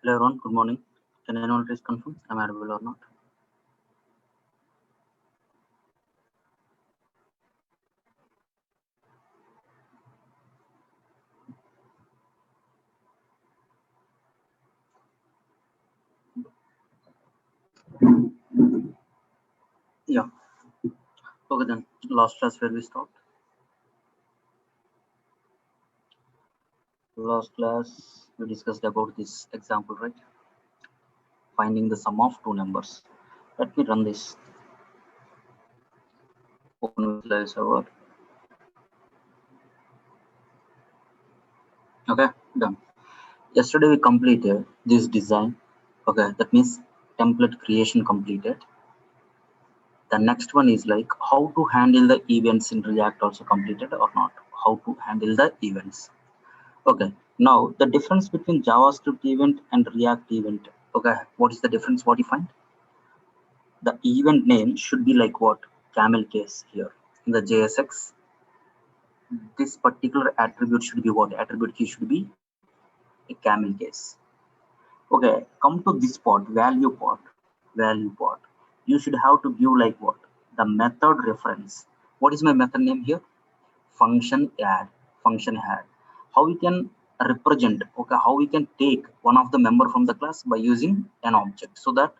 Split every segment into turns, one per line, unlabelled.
Hello everyone, good morning. Can anyone please confirm I'm audible or not? Yeah. Okay then. Last class where we stopped. Last class we discussed about this example, right? Finding the sum of two numbers. Let me run this. Open with live server. Okay, done. Yesterday we completed this design. Okay, that means template creation completed. The next one is like how to handle the events in React also completed or not. How to handle the events. Okay, now the difference between JavaScript event and React event. Okay, what is the difference? What you find? The event name should be like what? Camel case here. In the JSX, this particular attribute should be what? Attribute key should be a camel case. Okay, come to this part, value part. You should have to give like what? The method reference. What is my method name here? Function add. How we can represent, okay, how we can take one of the member from the class by using an object. So that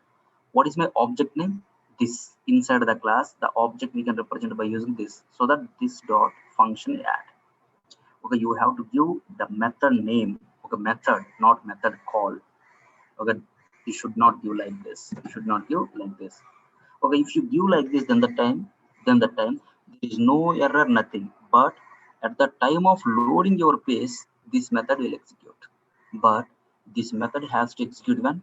what is my object name? This inside the class, the object we can represent by using this. So that this dot function add. Okay, you have to give the method name. Okay, method, not method call. Okay, you should not give like this. You should not give like this. Okay, if you give like this, then the time there is no error, nothing. But at the time of loading your page, this method will execute. But this method has to execute when?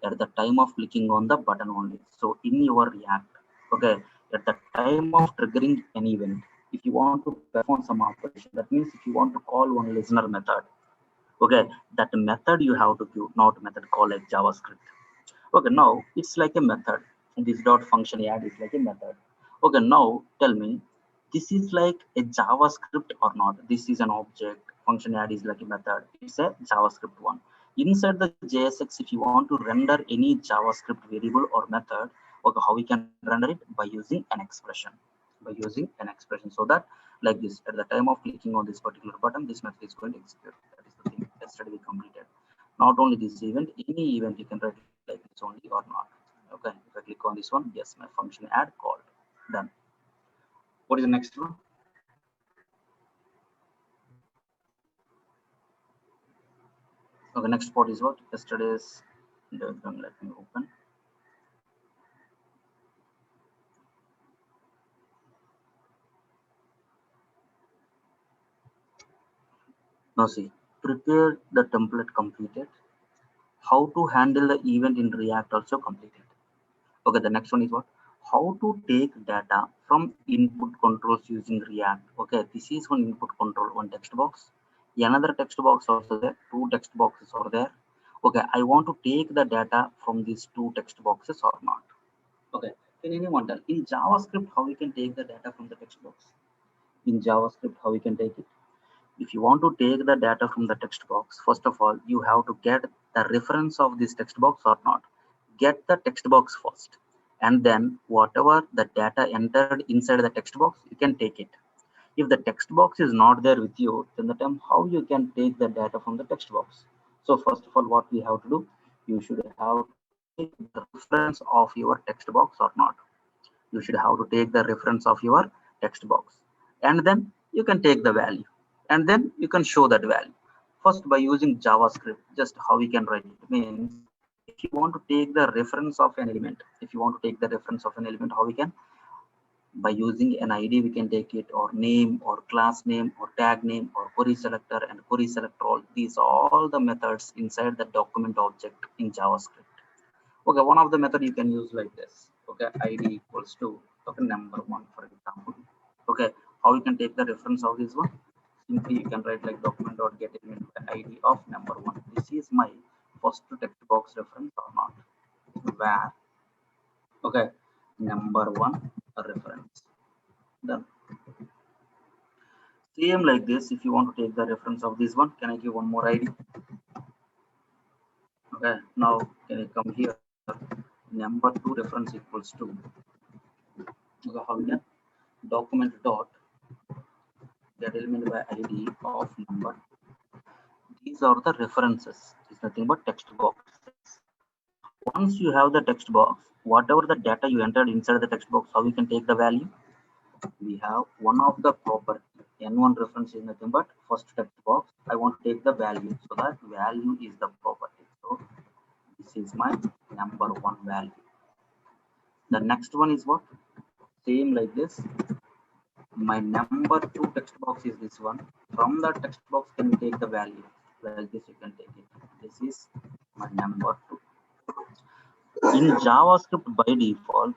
At the time of clicking on the button only. So in your React, okay, at the time of triggering an event, if you want to perform some operation, that means if you want to call one listener method, okay, that method you have to give, not method call like JavaScript. Okay, now it's like a method. This dot function add is like a method. Okay, now tell me, this is like a JavaScript or not? This is an object. Function add is like a method. It's a JavaScript one. Inside the JSX, if you want to render any JavaScript variable or method, okay, how we can render it? By using an expression. By using an expression. So that like this, at the time of clicking on this particular button, this method is going to execute. That is the thing. Yesterday we completed. Not only this event, any event you can write it like this only or not. Okay, if I click on this one, yes, my function add called. Done. What is the next one? Okay, next part is what? Yesterday's diagram. Let me open. Now see, prepare the template completed. How to handle the event in React also completed. Okay, the next one is what? How to take data from input controls using React. Okay, this is one input control, one text box. Another text box also there, two text boxes are there. Okay, I want to take the data from these two text boxes or not. Okay, can anyone tell in JavaScript how we can take the data from the text box? In JavaScript, how we can take it? If you want to take the data from the text box, first of all, you have to get the reference of this text box or not. Get the text box first. And then whatever the data entered inside the text box, you can take it. If the text box is not there with you, then the time how you can take the data from the text box. So first of all, what we have to do, you should have to take the reference of your text box or not. You should have to take the reference of your text box, and then you can take the value, and then you can show that value. First, by using JavaScript, just how we can write it means, if you want to take the reference of an element, if you want to take the reference of an element, how we can? By using an id we can take it, or name or class name or tag name or query selector and query selector all. These are all the methods inside the document object in JavaScript. Okay, one of the method you can use like this. Okay, id equals to, okay, number one, for example. Okay, how you can take the reference of this one? Simply you can write like document dot get element by id of number one. This is my first text box reference or not? Where, okay, number one reference. Then same like this, if you want to take the reference of this one, can I give one more id? Okay, now can you come here? Number two reference equals to, okay, how we can document dot get element by id of number. These are the references. It's nothing but text boxes. Once you have the text box, whatever the data you entered inside the text box, how we can take the value? We have one of the property n1 reference is nothing but first text box. I want to take the value, so that value is the property. So this is my number one value. The next one is what? Same like this. My number two text box is this one. From the text box, can we take the value? Like this, you can take it. This is my number two. In JavaScript, by default,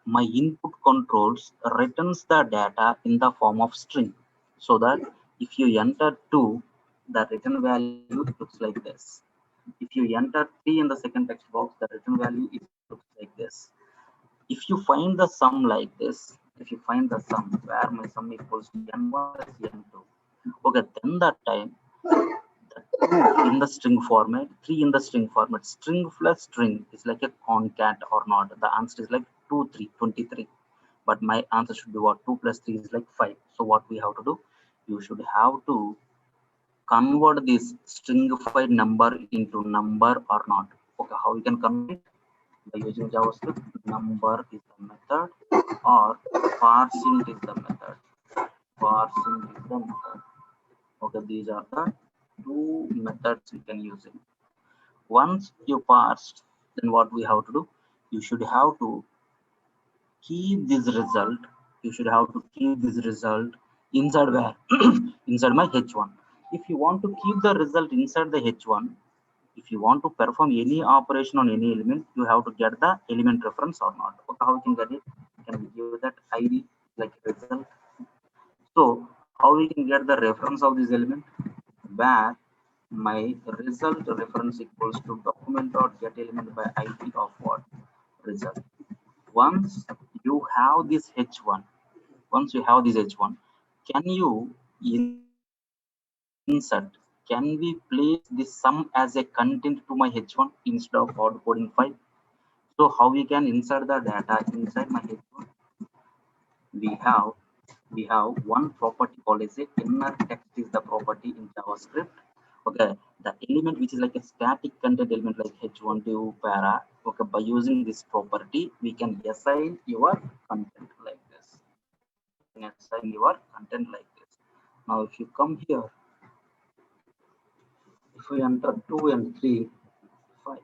my input controls returns the data in the form of string, so that if you enter 2, the return value looks like this. If you enter 3 in the second text box, the return value is looks like this. If you find the sum like this, if you find the sum where my sum equals to n1 plus n2, okay, then that time in the string format, 3 in the string format, string plus string is like a concat or not. The answer is like 2 3 23, but my answer should be what? 2 plus 3 is like 5. So what we have to do, you should have to convert this stringified number into number or not. Okay, how we can convert it? By using JavaScript. Number is the method, or parsing is the method. Parsing is the method. Okay, these are the two methods you can use it. Once you parsed, then what we have to do, you should have to keep this result, you should have to keep this result inside where? Inside my h1. If you want to keep the result inside the h1, if you want to perform any operation on any element, you have to get the element reference or not. Okay, how we can get it? Can we give that id like result? So how we can get the reference of this element? Where my result reference equals to document dot get element by id of what? Result. Once you have this h1, once you have this h1, can you insert, can we place this sum as a content to my h1 instead of hard coding file? So how we can insert the data inside my h1? We have one property called as a inner text is the property in JavaScript. Okay, the element which is like a static content element like h1 to para. Okay, by using this property, we can assign your content like this. Assign your content like this. Now, if you come here, if we enter 2 and 3, 5,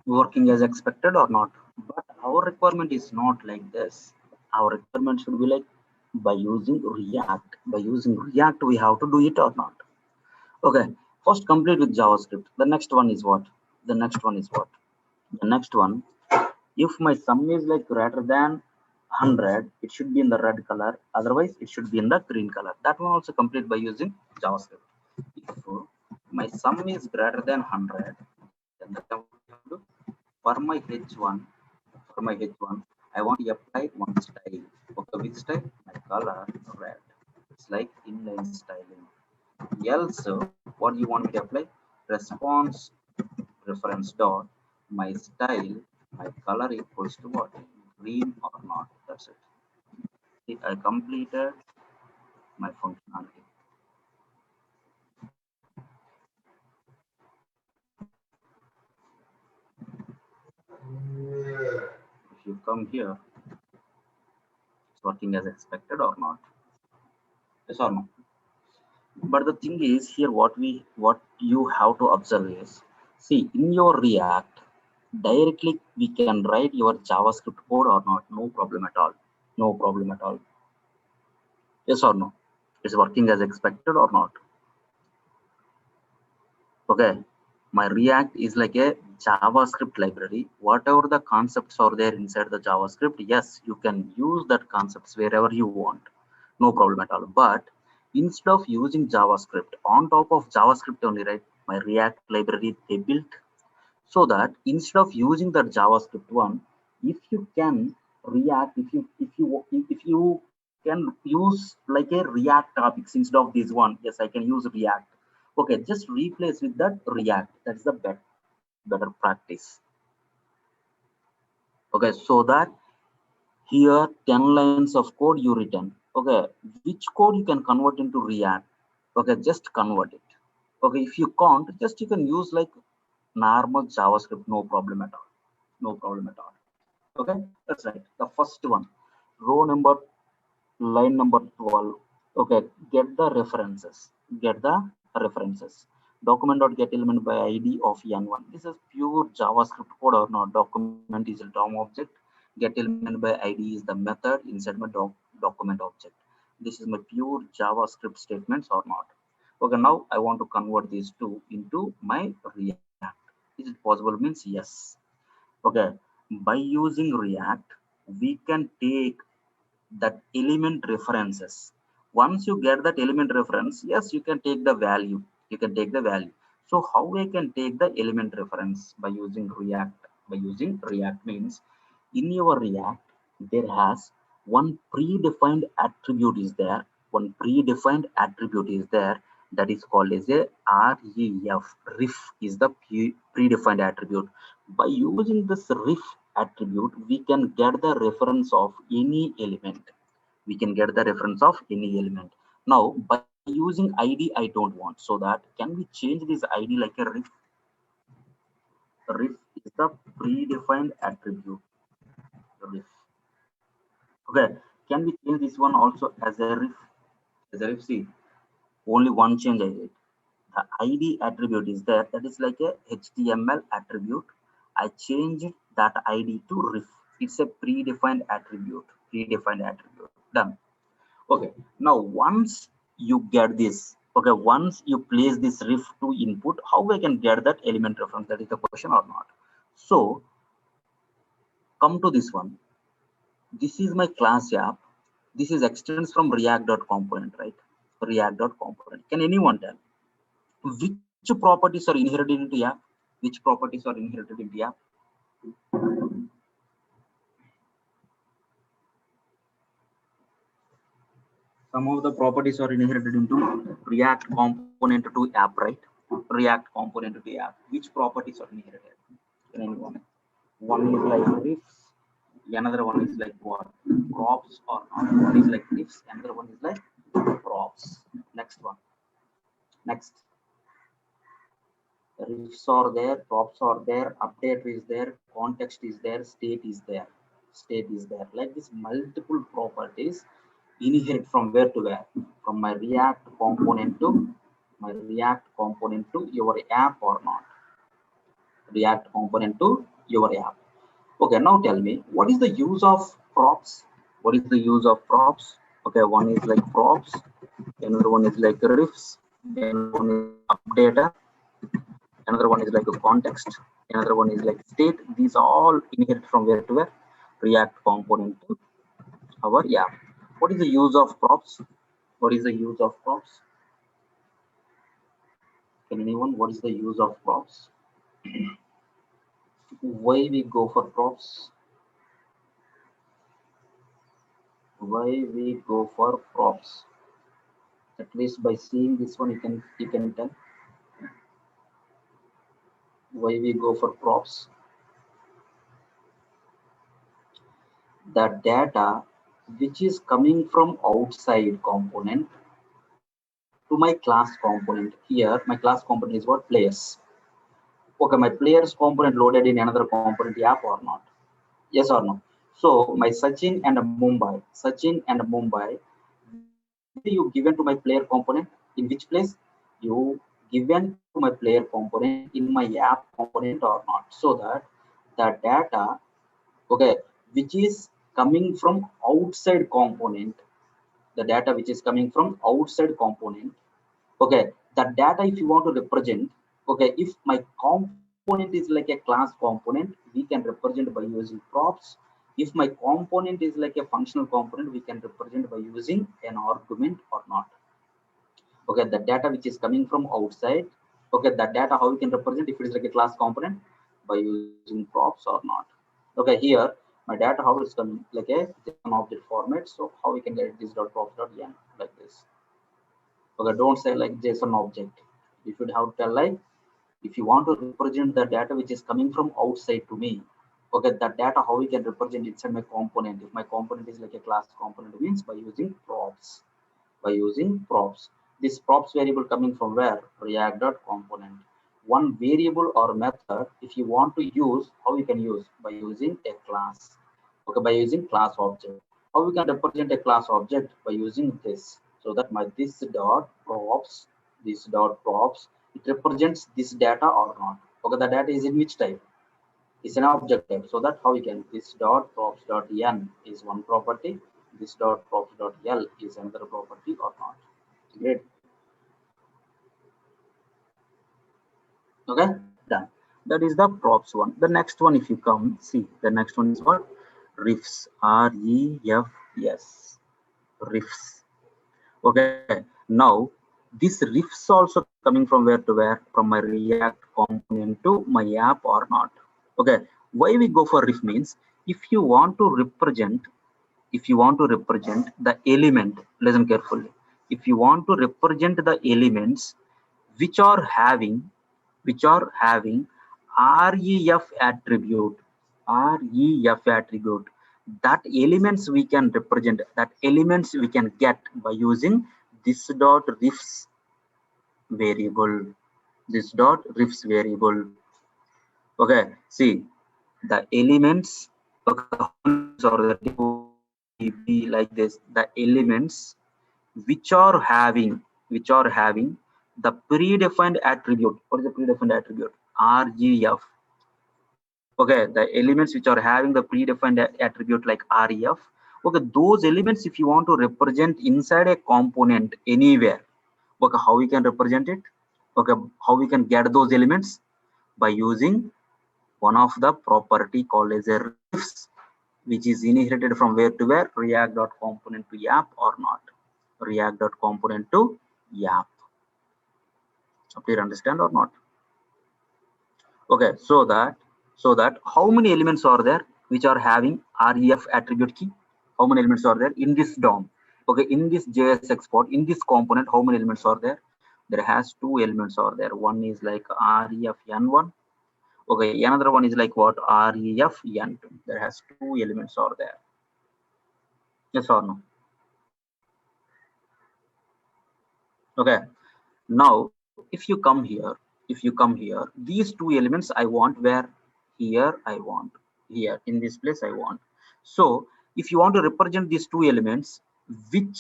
working as expected or not? But our requirement is not like this. Our requirement should be like by using React. By using React, we have to do it or not? Okay, first complete with JavaScript. The next one is what? The next one is what? The next one, if my sum is like greater than 100, it should be in the red color. Otherwise, it should be in the green color. That one also complete by using JavaScript. If my sum is greater than 100, then the for my h1, for my h1, I want to apply one style. Okay, which style? My color red. It's like inline styling. Else, what you want me to apply? Response reference dot my style, my color equals to what? Green or not? That's it. See, I completed my functionality. If you come here, it's working as expected or not? Yes or no? But the thing is here, what you have to observe is, see, in your React, directly we can write your JavaScript code or not? No problem at all. No problem at all. Yes or no? It's working as expected or not? Okay, my React is like a JavaScript library. Whatever the concepts are there inside the JavaScript, yes, you can use that concepts wherever you want. No problem at all. But instead of using JavaScript, on top of JavaScript only, right? My React library they built, so that instead of using that JavaScript one, if you can React, if you can use like a React topics instead of this one, yes, I can use React. Okay, just replace with that React. That's the better practice. Okay, so that here 10 lines of code you written. Okay, which code you can convert into React? Okay, just convert it. Okay, if you can't, just you can use like normal JavaScript, no problem at all. No problem at all. Okay, that's right. The first one, row number, line number 12. Okay, get the references. Get the references. Document.get element by ID of n1. This is pure JavaScript code or not. Document is a DOM object. Get element by ID is the method inside my document object. This is my pure JavaScript statements or not. Okay, now I want to convert these two into my React. Is it possible? Means yes. Okay, by using React, we can take that element references. Once you get that element reference, yes, you can take the value. You can take the value. So how I can take the element reference by using React? By using React means in your React, there has one predefined attribute is there. One predefined attribute is there that is called as a ref. Ref is the predefined attribute. By using this ref attribute, we can get the reference of any element. We can get the reference of any element. Now, by using ID, I don't want. So that can we change this ID like a ref? Ref is the predefined attribute. Ref. Okay. Can we change this one also as a ref? As a ref, see, only one change I did. The ID attribute is there. That is like a HTML attribute. I changed that ID to ref. It's a predefined attribute. Predefined attribute. Done. Okay. Now once you get this, okay, once you place this ref to input, how I can get that element reference? That is the question or not. So come to this one. This is my class app. This is extends from React.component, right? React.component. Can anyone tell which properties are inherited into app? Which properties are inherited into app? Some of the properties are inherited into React component to app, right? React component to app. Which properties are inherited? Can anyone? One is like riffs, another one is like what? Props or not. One is like riffs, another one is like props. Next one. Next. Riffs are there, props are there, update is there, context is there, state is there. State is there. Like this, multiple properties inherit from where to where? From my React component to your app or not? React component to your app. Okay, now tell me, what is the use of props? What is the use of props? Okay, one is like props, another one is like riffs, another one is updater, another one is like a context, another one is like state. These all inherit from where to where? React component to our app. What is the use of props? What is the use of props? Can anyone? What is the use of props? Why we go for props? Why we go for props? At least by seeing this one, you can tell why we go for props. The data which is coming from outside component to my class component. Here, my class component is what? Players. Okay, my players component loaded in another component app or not? Yes or no? So my Sachin and Mumbai, where you given to my player component? In which place? You given to my player component in my app component or not? So that the data, okay, which is coming from outside component, the data which is coming from outside component, okay, that data if you want to represent, okay, if my component is like a class component, we can represent by using props. If my component is like a functional component, we can represent by using an argument or not. Okay, the data which is coming from outside, okay, that data how we can represent if it is like a class component? By using props or not. Okay, here my data how it's coming like a JSON object format. So how we can get this dot props dot n like this? Okay, don't say like JSON object. You should have to tell like, if you want to represent the data which is coming from outside to me, okay, that data how we can represent inside my component. If my component is like a class component, means by using props. By using props. This props variable coming from where? React.component. One variable or method, if you want to use, how we can use? By using a class. Okay, by using class object. How we can represent a class object? By using this. So that my this dot props, it represents this data or not. Okay, the data is in which type? It's an object type. So that how we can, this dot props dot n is one property, this dot props dot l is another property or not. Great. Okay, done. That is the props one. The next one, if you come see, the next one is what? Refs. R-E-F-S. Refs. Okay, now this refs also coming from where to where? From my React component to my app or not. Okay, why we go for ref means, if you want to represent the element, listen carefully. If you want to represent the elements which are having ref attribute, that elements we can represent, that elements we can get by using this dot refs variable. This dot refs variable. Okay, see the elements, okay, or be like this, the elements which are having the predefined attribute. What is the predefined attribute? Ref. Okay, the elements which are having the predefined attribute like ref. Okay, those elements if you want to represent inside a component anywhere, okay, how we can represent it? Okay, how we can get those elements? By using one of the property called as a refs, which is inherited from where to where? React.component to app or not? React.component to app. Clear, understand or not? Okay, so that how many elements are there which are having ref attribute key? How many elements are there in this DOM? Okay, in this JS export, in this component, how many elements are there? There has two elements are there. One is like ref n1. Okay, another one is like what? Ref n2. There has two elements are there. Yes or no? Okay, now if you come here, these two elements I want where? Here I want, here in this place I want. So if you want to represent these two elements, which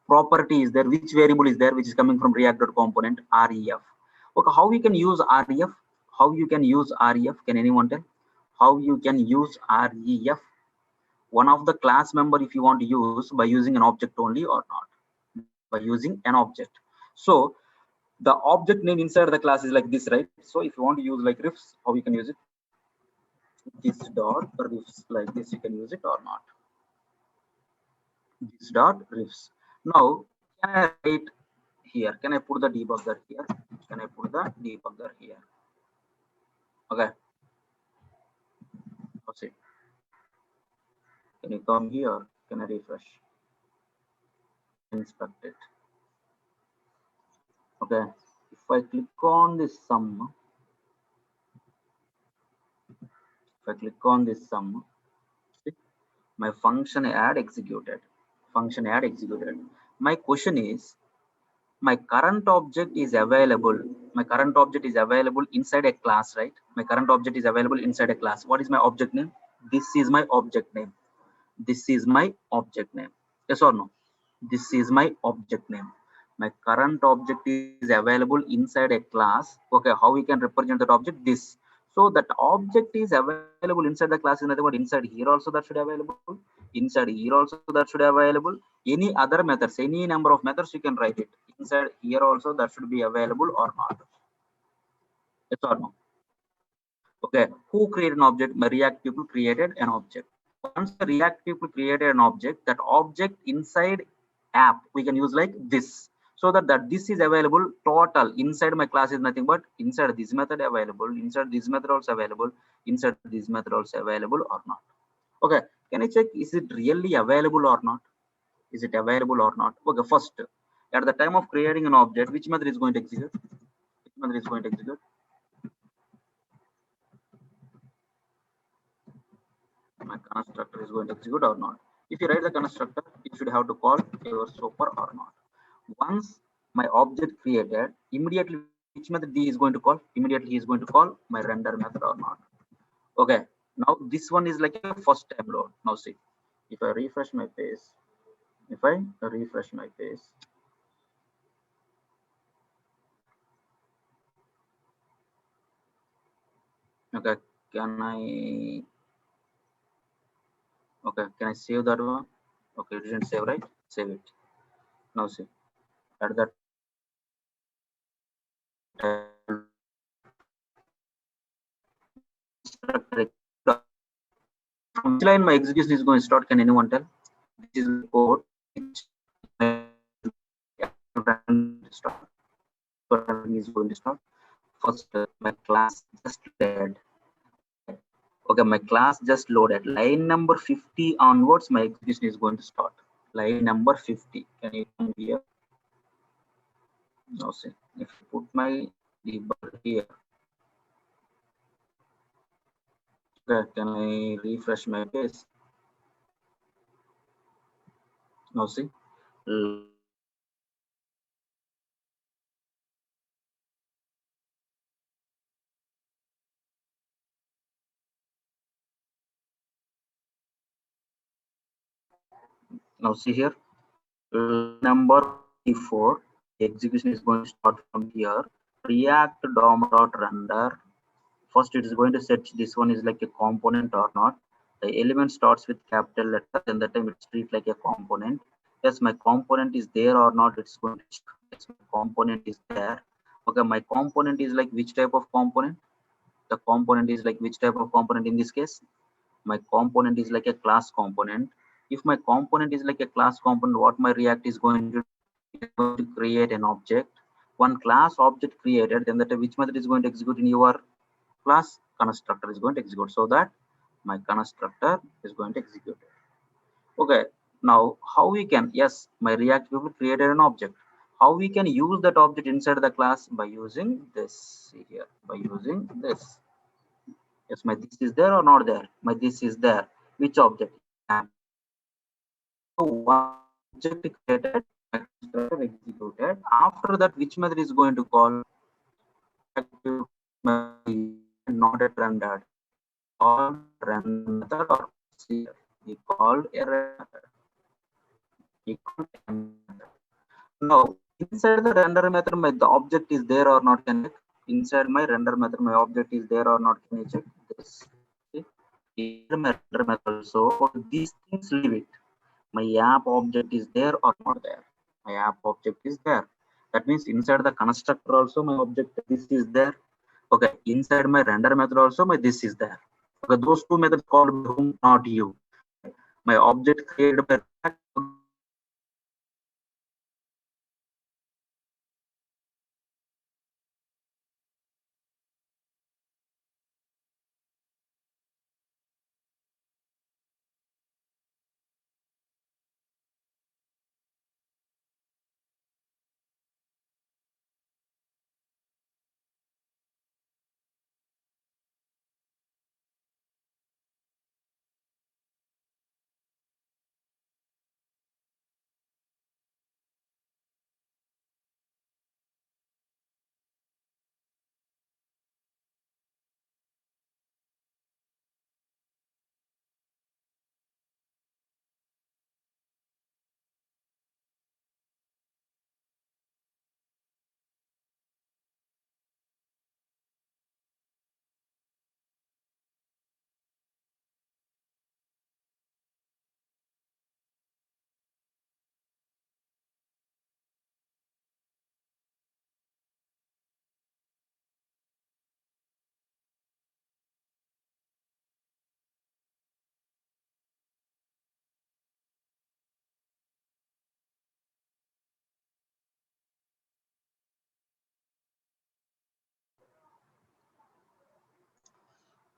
property is there, which variable is there, which is coming from React.component? Ref. Okay, how we can use ref? How you can use ref? Can anyone tell how you can use ref? One of the class member if you want to use by using an object only or not? By using an object. So the object name inside the class is like this, right? So if you want to use like refs, how you can use it? This dot refs, like this you can use it or not? This dot refs. Now can I write here? Can I put the debugger here? Can I put the debugger here? Okay. Let's see. Can you come here? Can I refresh? Inspect it. Okay. If I click on this sum, my function add executed. My question is, my current object is available. Inside a class, right? My current object is available inside a class. What is my object name? This is my object name. Yes or no? This is my object name. My current object is available inside a class. Okay, how we can represent that object? This. So that object is available inside the class is nothing but inside here also that should be available. Inside here also that should be available. Any other methods, any number of methods you can write it. Inside here also that should be available or not. Yes or no? Okay, who created an object? My React people created an object. Once the React people created an object, that object inside app we can use like this, so that this is available total inside my class is nothing but inside this method available, inside this method also available, inside this method also available or not. Okay, can I check is it really available or not? Is it available or not? Okay, first at the time of creating an object, which method is going to execute? method is going to execute? My constructor is going to execute or not? If you write the constructor, you should have to call your super or not. Once my object created, immediately which method D is going to call? Immediately he is going to call my render method or not. Okay, now this one is like a first time load. Now see, if I refresh my page, okay, can I, okay, can I save that one? Okay, it didn't save, right? Save it. Now see, at that from which line my execution is going to start? Can anyone tell? This is the code which start. Is going to start. First, my class just loaded. Okay, my class just loaded. Line number 50 onwards, my execution is going to start. Line number 50. Can you come here? Now see, if you put my debug here, okay, can I refresh my page? Now see, now see here, number 4, execution is going to start from here. React DOM.render. First, it is going to set this one is like a component or not. The element starts with capital letter, and that time it's treated like a component. Yes, my component is there or not. It's going to check. Yes, my component is there. Okay, my component is like which type of component? The component is like which type of component in this case? My component is like a class component. If my component is like a class component, what my React is going to do, is going to create an object. One class object created, then that which method is going to execute in your class? Constructor is going to execute, so that my constructor is going to execute. Okay, now how we can, yes, my React people created an object. How we can use that object inside the class? By using this. See here, by using this. Yes, my this is there or not there? My this is there. Which object? So one object created, constructor executed. After that, which method is going to call? Not a rendered. Called render method, or here we called a render method. Now inside the render method, my the object is there or not? Can I check? Inside my render method, my object is there or not? Can I check this? See? Inside my render method also, these things leave it. My app object is there or not there? My app object is there. That means inside the constructor also my object this is there. Okay, inside my render method also my this is there. Okay, those two methods called by whom? Not you. My object created by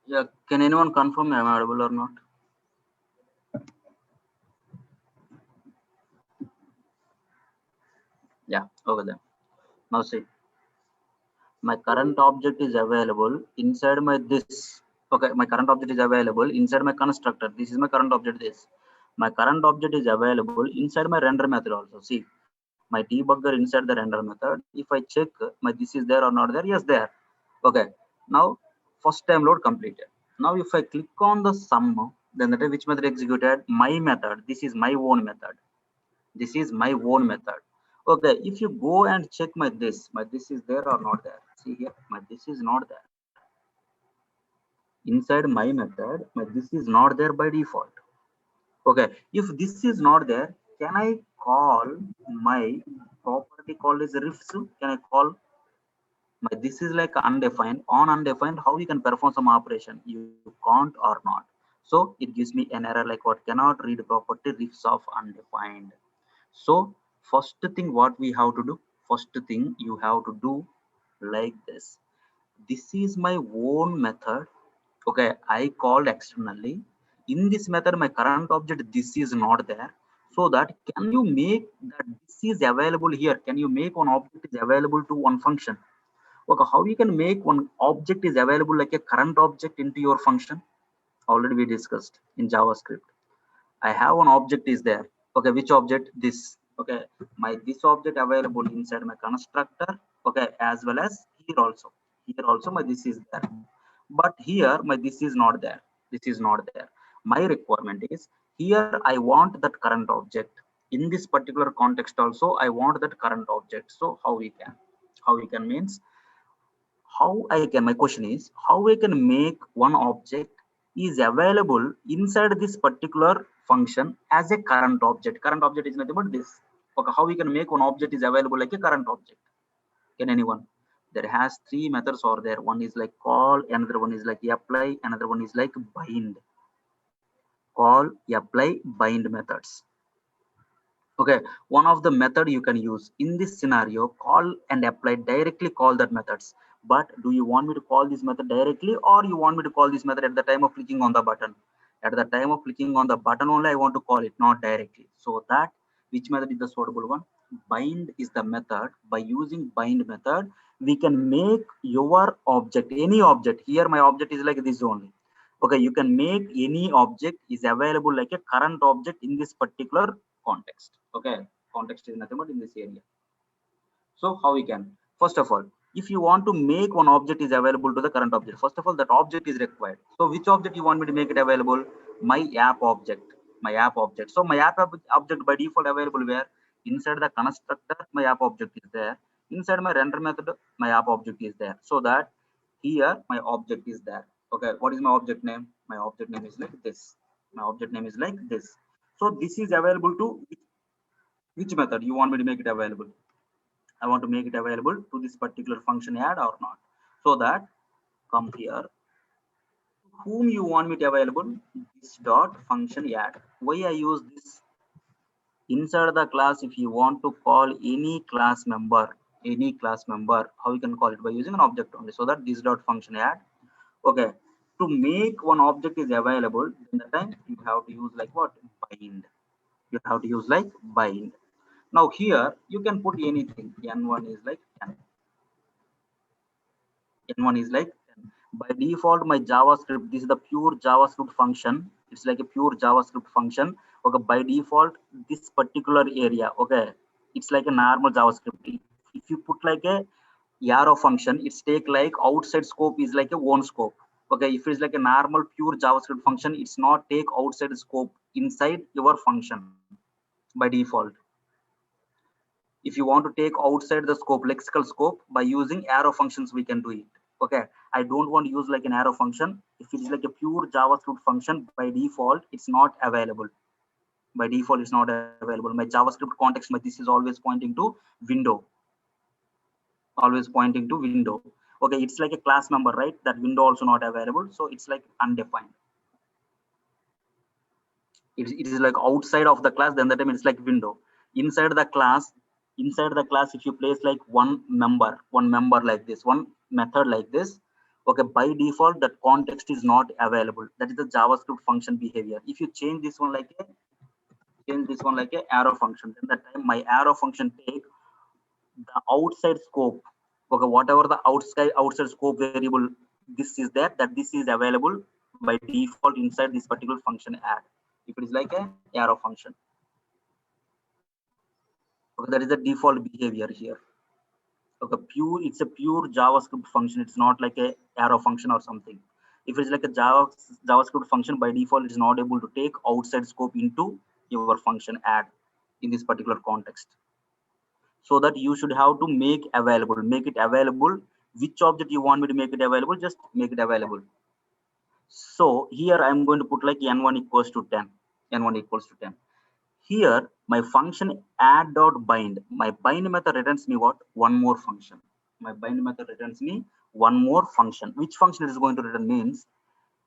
yeah, can anyone confirm I'm audible or not? Yeah, over there. Now see, my current object is available inside my this. Okay, my current object is available inside my constructor. This is my current object. This my current object is available inside my render method also. See my debugger inside the render method. If I check my this is there or not there, yes there. Okay, now first time load completed. Now if I click on the sum, then that is which method executed? My method. This is my own method. This is my own method. Okay, if you go and check my this is there or not there. See here, my this is not there. Inside my method, my this is not there by default. Okay, if this is not there, can I call my property called as refs? Can I call my this is like undefined on undefined? How you can perform some operation? You can't or not. So it gives me an error like what cannot read property refs of undefined. So first thing what we have to do, first thing you have to do like this. This is my own method. Okay, I called externally. In this method, my current object this is not there. So that can you make that this is available here? Can you make one object is available to one function? Okay, how you can make one object is available like a current object into your function? Already we discussed in JavaScript. I have an object is there. Okay, which object? This. Okay, my this object available inside my constructor. Okay, as well as here also. Here also my this is there. But here my this is not there. This is not there. My requirement is here I want that current object. In this particular context also I want that current object. So how we can? How we can means how I can, my question is how I can make one object is available inside this particular function as a current object. Current object is nothing but this. Okay, how we can make one object is available like a current object? Can anyone? There has three methods or there. One is like call, another one is like apply, another one is like bind. Call, apply, bind methods. Okay, one of the method you can use in this scenario, call and apply directly call that methods. But do you want me to call this method directly or you want me to call this method at the time of clicking on the button? At the time of clicking on the button only I want to call it, not directly. So that which method is the suitable one? Bind is the method. By using bind method, we can make your object, any object. Here my object is like this only. Okay, you can make any object is available like a current object in this particular context. Okay, context is nothing but in this area. So how we can? First of all, if you want to make one object is available to the current object, first of all that object is required. So which object you want me to make it available? My app object. My app object. So my app object by default available where? Inside the constructor my app object is there. Inside my render method my app object is there. So that here my object is there. Okay, what is my object name? My object name is like this. My object name is like this. So this is available to which method you want me to make it available? I want to make it available to this particular function add or not. So that come here, whom you want me to available? This dot function add. Why I use this? Inside the class, if you want to call any class member, how you can call it? By using an object only. So that this dot function add. Okay. To make one object is available, in the time you have to use like what? Bind. You have to use like bind. Now here you can put anything. N1 is like 10. N1 is like 10. By default, my JavaScript, this is the pure JavaScript function. It's like a pure JavaScript function. Okay, by default, this particular area, okay, it's like a normal JavaScript. If you put like a arrow function, it's take like outside scope is like a one scope. Okay, if it's like a normal pure JavaScript function, it's not take outside scope inside your function by default. If you want to take outside the scope, lexical scope, by using arrow functions we can do it. Okay, I don't want to use like an arrow function. If it is like a pure JavaScript function, by default it's not available. By default it's not available. My JavaScript context, my this is always pointing to window, always pointing to window. Okay, it's like a class member, right? That window also not available, so it's like undefined. It is like outside of the class, then the time it's like window. inside the class Inside the class, if you place like one member like this, one method like this, okay, by default that context is not available. That is the JavaScript function behavior. If you change this one like a arrow function, then that time my arrow function take the outside scope. Okay, whatever the outside scope variable this is there, that this is available by default inside this particular function add. If it is like a arrow function, okay, that is the default behavior here. Okay, it's a pure JavaScript function. It's not like a arrow function or something. If it's like a JavaScript function, by default, it's not able to take outside scope into your function add in this particular context. So that you should have to make it available. Which object you want me to make it available, just make it available. So here I'm going to put like n1 equals to 10, n1 equals to 10. Here my function add dot bind, my bind method returns me what? One more function. My bind method returns me one more function. Which function it is going to return means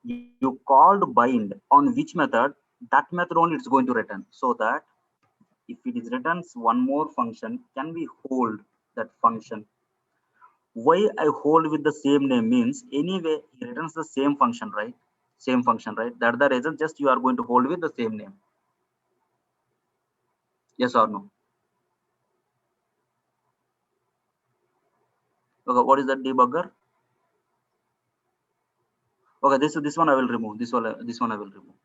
you called bind on which method, that method only it's going to return. So that if it is returns one more function, can we hold that function? Why I hold with the same name means anyway he returns the same function, right? Same function, right? That's the reason just you are going to hold with the same name. Yes or no? Okay, what is that debugger? Okay, this one I will remove. This one I will remove.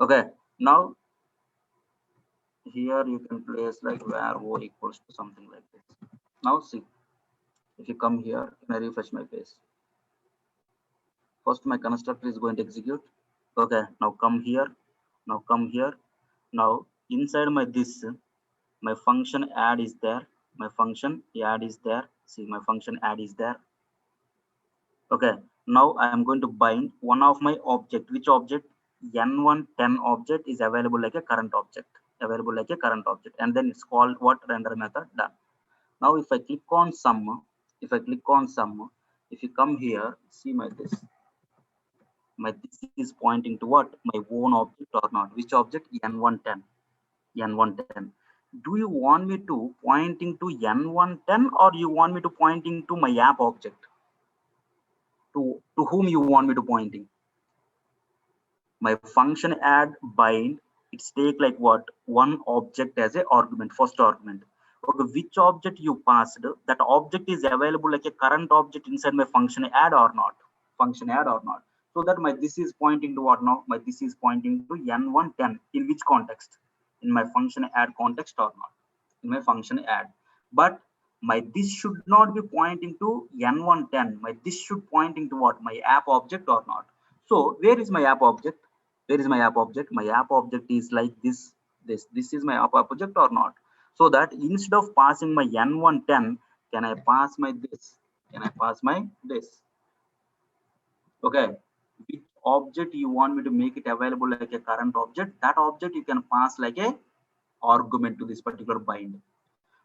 Okay, now here you can place like var o equals to something like this. Now see, if you come here, can I refresh my page? First my constructor is going to execute. Okay, now come here. Now come here. Now inside my this, my function add is there. My function add is there. See, my function add is there. Okay, now I am going to bind one of my object. Which object? N110 object is available like a current object. Available like a current object. And then it's called what? Render method done. Now if I click on sum, if you come here, see my this. My this is pointing to what? My own object or not? Which object? N110. N110. Do you want me to pointing to N110 or you want me to pointing to my app object? To whom you want me to pointing? My function add bind, it's take like what? One object as a argument, first argument. Okay, which object you passed, that object is available like a current object inside my function add or not? Function add or not? So that my this is pointing to what now? My this is pointing to N110. In which context? In my function add context or not? In my function add. But my this should not be pointing to N110. My this should pointing to what? My app object or not? So where is my app object? Where is my app object? My app object is like this is my app object or not? So that instead of passing my N110, can I pass my this? Can I pass my this? Okay, which object you want me to make it available like a current object? That object you can pass like a argument to this particular bind.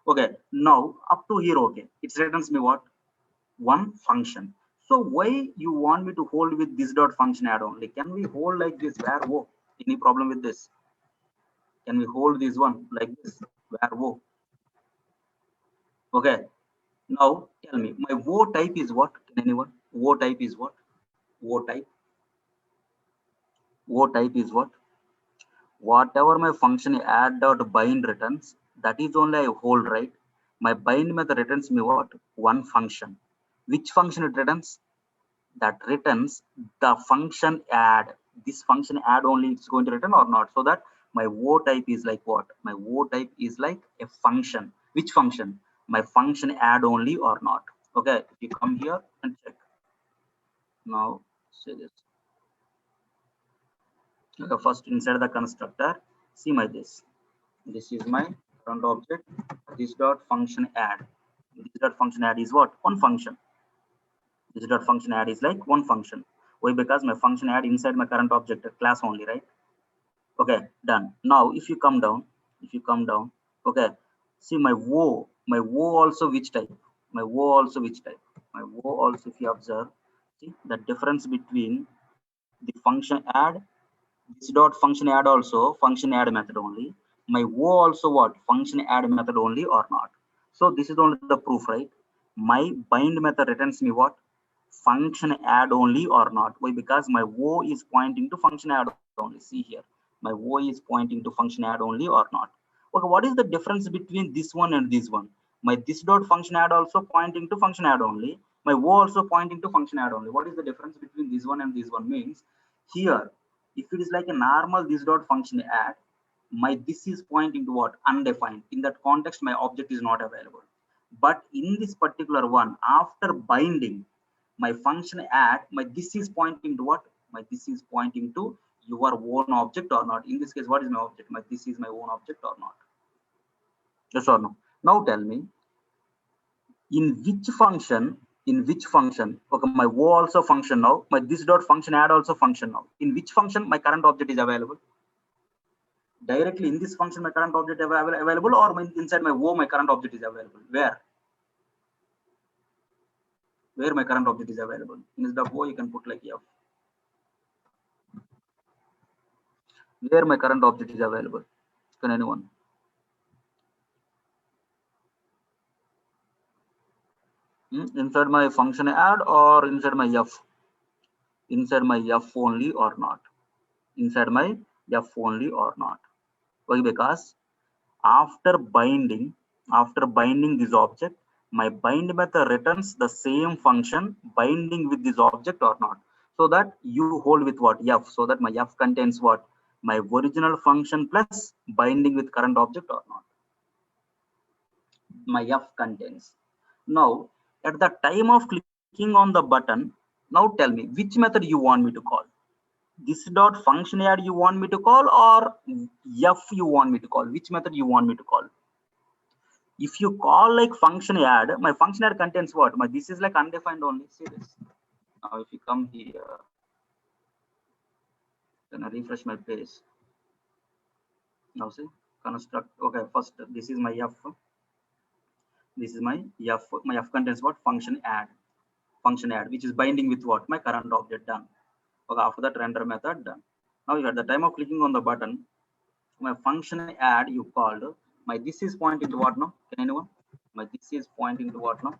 Okay, now up to here, okay, it returns me what? One function. So why you want me to hold with this dot function add only? Can we hold like this where wo? Any problem with this? Can we hold this one like this where wo? Okay, now tell me my wo type is what? Can anyone? Wo type is what? Wo type. Wo type is what? Whatever my function add dot bind returns, that is only I hold, right? My bind method returns me what? One function. Which function it returns? That returns the function add. This function add only it's going to return or not? So that my wo type is like what? My wo type is like a function. Which function? My function add only or not? Okay, if you come here and check. Now say this. Okay, first inside the constructor, see my this. This is my current object. This dot function add. This dot function add is what? One function. This dot function add is like one function. Why? Because my function add inside my current object class only, right? Okay, done. Now if you come down, okay, see my wo also which type? My wo also which type? My wo also, if you observe, see the difference between the function add, this dot function add also function add method only. My wo also what? Function add method only or not? So this is only the proof, right? My bind method returns me what? Function add only or not? Why? Because my wo is pointing to function add only. See here, my wo is pointing to function add only or not? Okay, what is the difference between this one and this one? My this dot function add also pointing to function add only. My O also pointing to function add only. What is the difference between this one and this one? Means here, if it is like a normal this dot function add, my this is pointing to what? Undefined. In that context, my object is not available. But in this particular one, after binding my function add, my this is pointing to what? My this is pointing to your own object or not. In this case, what is my object? My this is my own object or not? Yes or no? Now tell me, in which function, okay, my O also function now, my this dot function add also function now. In which function my current object is available? Directly in this function my current object available, or inside my O my current object is available? Where my current object is available? Instead of O you can put like F. Where my current object is available? Can anyone? Inside my function add or inside my F? Inside my F only or not? Inside my F only or not? Why? Because after binding this object, my bind method returns the same function binding with this object or not. So that you hold with what? F. So that my F contains what? My original function plus binding with current object or not. My F contains. Now, at the time of clicking on the button, now tell me which method you want me to call. This dot function add you want me to call, or F you want me to call? Which method you want me to call? If you call like function add, my function add contains what? My this is like undefined only. See this. Now if you come here, then I refresh my page. Now see, construct. Okay, first this is my F. This is my F. My F contains what? Function add. Function add, which is binding with what? My current object done. Okay, after that render method done. Now at the time of clicking on the button, my function add you called. My this is pointing to what now? Can anyone? My this is pointing to what now?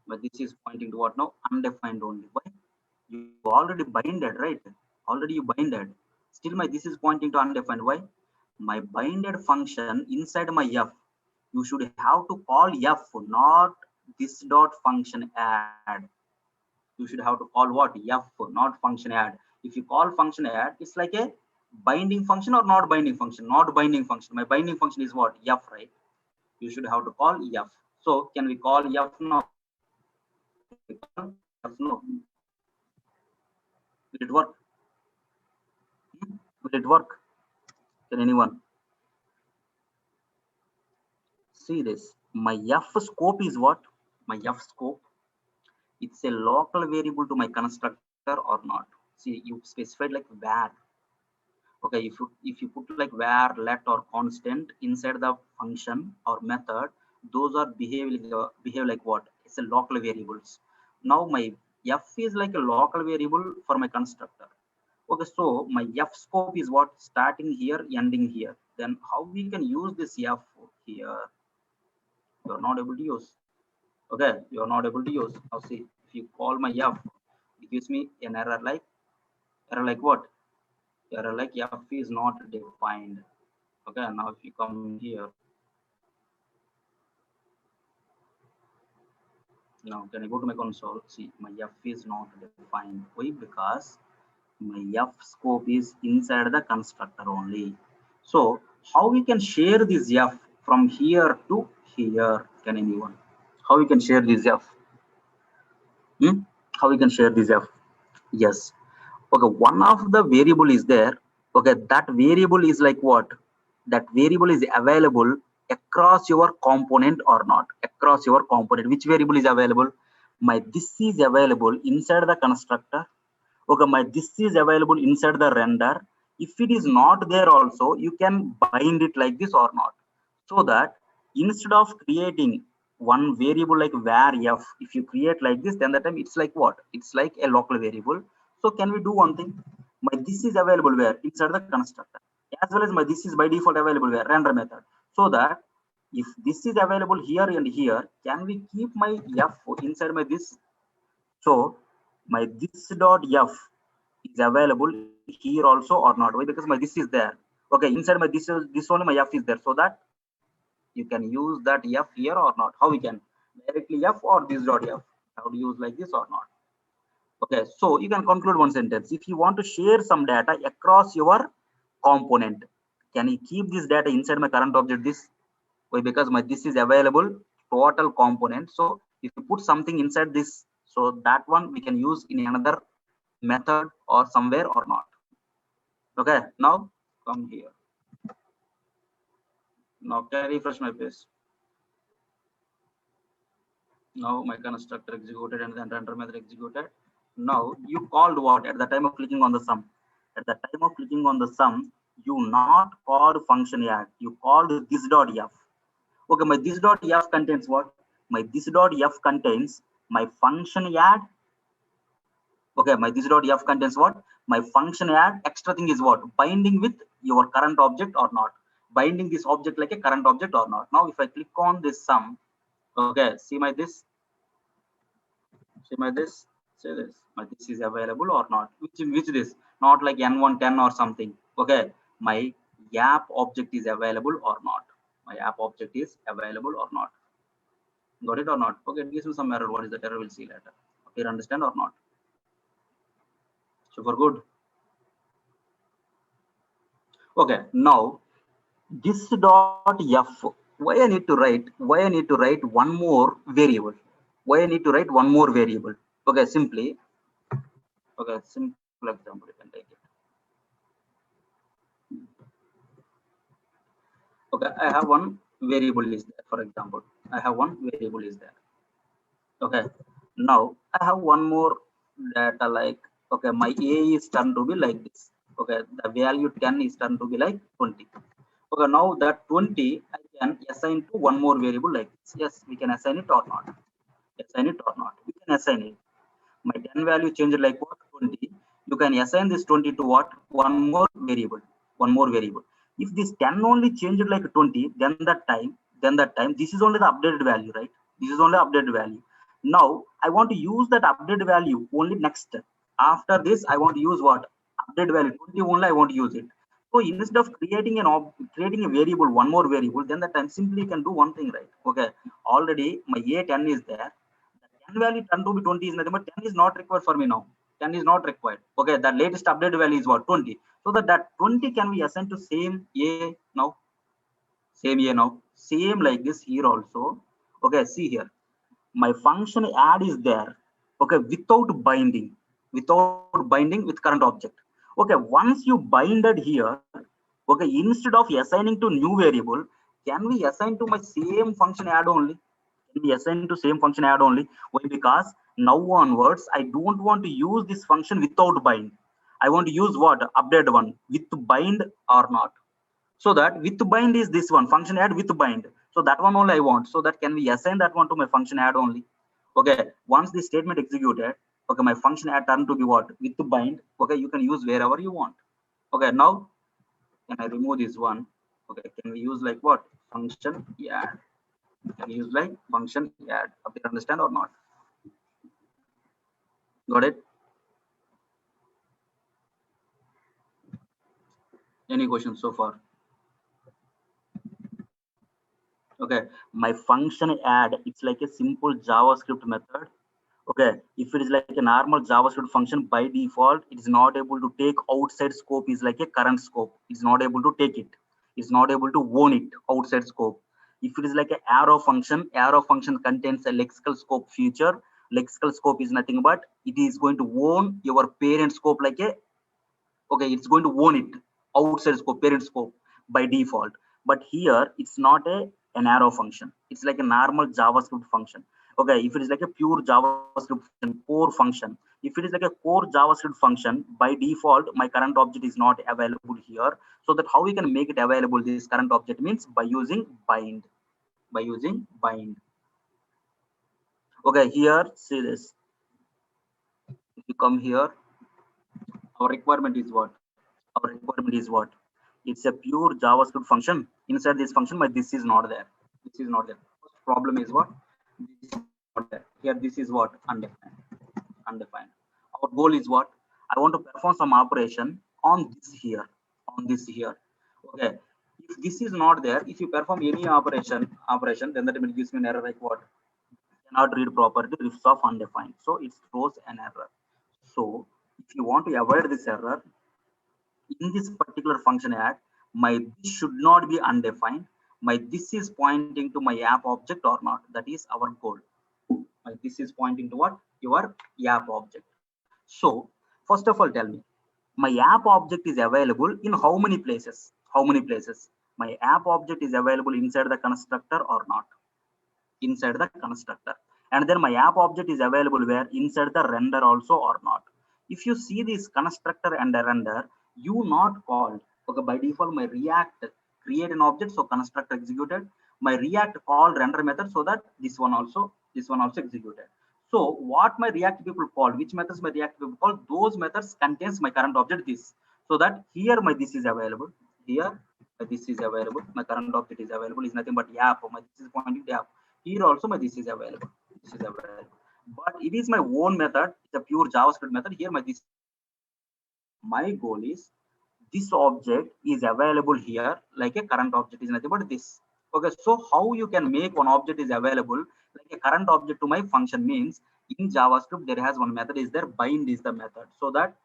But this is pointing to what now? Undefined only. Why? You already binded, right? Already you binded. Still my this is pointing to undefined. Why? My binded function inside my F, you should have to call F, not this dot function add. You should have to call what? F, not function add. If you call function add, it's like a binding function or not binding function? Not binding function. My binding function is what? F, right? You should have to call F. So can we call F now? F no. Will it work? Will it work? Can anyone see this? My F scope is what? My F scope. It's a local variable to my constructor or not. See, you specified like var. Okay, if you put like var, let, or constant inside the function or method, those are behave like what? It's a local variables. Now my F is like a local variable for my constructor. Okay, so my F scope is what? Starting here, ending here. Then how we can use this F here? You're not able to use. Okay, you're not able to use. Now see, if you call my F, it gives me an error like what? Error like F is not defined. Okay, now if you come here, now can I go to my console? See, my F is not defined. Why? Because my F scope is inside the constructor only. So how we can share this F from here to here? Can anyone? How we can share this F? How we can share this F? Yes. Okay, one of the variable is there. Okay, that variable is like what? That variable is available across your component or not? Across your component. Which variable is available? My this is available inside the constructor. Okay, my this is available inside the render. If it is not there also, you can bind it like this or not. So that instead of creating one variable like var f, if you create like this, then the time it's like what? It's like a local variable. So can we do one thing? My this is available where? Inside the constructor. As well as my this is by default available where? Render method. So that if this is available here and here, can we keep my f inside my this? So my this dot f is available here also or not? Why? Because my this is there. Okay, inside my this only my f is there. So that You can use that f here or not. How we can directly f or this dot f? How to use like this or not? Okay, so you can conclude one sentence. If you want to share some data across your component, can you keep this data inside my current object? This why? Because my this is available total component. So if you put something inside this, so that one we can use in another method or somewhere or not. Okay, now come here. Now can I refresh my page? Now my constructor executed and then render method executed. Now you called what at the time of clicking on the sum? At the time of clicking on the sum, you not called function add. You called this dot f. Okay, my this dot f contains what? My this dot f contains my function add. Okay, my this dot f contains what? My function add. Extra thing is what? Binding with your current object or not? Binding this object like a current object or not? Now if I click on this sum, okay, see my this. See my this, say this, my this is available or not? Which this? Not like n110 or something. Okay, my app object is available or not? My app object is available or not? Got it or not? Okay, it gives me some error. What is that error? We'll see later. Okay, understand or not? Super good. Okay, now this dot f. Why I need to write? Why I need to write one more variable? Why I need to write one more variable? Okay, simply. Okay, simple example you can take it. Okay, I have one variable is there. For example, I have one variable is there. Okay, now I have one more data like, okay, my a is turned to be like this. Okay, the value 10 is turned to be like 20. Okay, now that 20 I can assign to one more variable like this. Yes, we can assign it or not. Assign it or not. We can assign it. My 10 value changed like what? 20. You can assign this 20 to what? One more variable. One more variable. If this 10 only changed like 20, then that time this is only the updated value, right? This is only updated value. Now I want to use that updated value only next. After this I want to use what? Updated value 20 only I want to use it. So instead of creating a variable, one more variable, then that time simply you can do one thing, right? Okay, already my a10 is there. 10 value 10 to be 20 is nothing, but 10 is not required for me now. 10 is not required. Okay, the latest updated value is what? 20. So that 20 can be assigned to same a now. Same a now. Same like this here also. Okay, see here. My function add is there. Okay, without binding with current object. Okay, once you binded here, okay, instead of assigning to new variable, can we assign to my same function add only? Can we assign to same function add only? Why? Because now onwards I don't want to use this function without bind. I want to use what? Update one with bind or not. So that with bind is this one, function add with bind. So that one only I want. So that can we assign that one to my function add only? Okay, once the statement executed, okay, my function add turned to be what? With bind. Okay, you can use wherever you want. Okay, now can I remove this one? Okay, can we use like what? Function add. Can use like function add. Okay, understand or not? Got it? Any questions so far? Okay, my function add, it's like a simple JavaScript method. Okay, if it is like a normal JavaScript function, by default it is not able to take outside scope, is like a current scope. It's not able to take it. It's not able to own it outside scope. If it is like an arrow function contains a lexical scope feature. Lexical scope is nothing but it is going to own your parent scope like a, okay, it's going to own it outside scope, parent scope by default. But here it's not an arrow function. It's like a normal JavaScript function. Okay, if it is like a pure JavaScript function, core function, if it is like a core JavaScript function, by default my current object is not available here. So that how we can make it available, this current object, means by using bind. By using bind. Okay, here see this. If you come here, our requirement is what? Our requirement is what? It's a pure JavaScript function. Inside this function, my this is not there. This is not there. First problem is what? This is not there. Here, this is what? Undefined. Undefined. Our goal is what? I want to perform some operation on this here. On this here. Okay. If this is not there, if you perform any operation, then that it gives me an error like what? Cannot read properly, refs of undefined. So it throws an error. So if you want to avoid this error, in this particular function add, my this should not be undefined. My this is pointing to my app object or not. That is our goal. My this is pointing to what? Your app object. So first of all, tell me, my app object is available in how many places? How many places? My app object is available inside the constructor or not? Inside the constructor. And then my app object is available where? Inside the render also or not? If you see this constructor and the render, you not called. Okay, by default, my React create an object, so constructor executed. My React called render method, so that this one also executed. So what my React people called, which methods my React people called, those methods contains my current object this. So that here my this is available. Here my this is available. My current object is available is nothing but app. My this is pointing to app. Here also my this is available. This is available. But it is my own method. It's a pure JavaScript method. Here my this. My goal is this object is available here like a current object is nothing but this. Okay, so how you can make one object is available like a current object to my function means in JavaScript there has one method is there, bind is the method. So that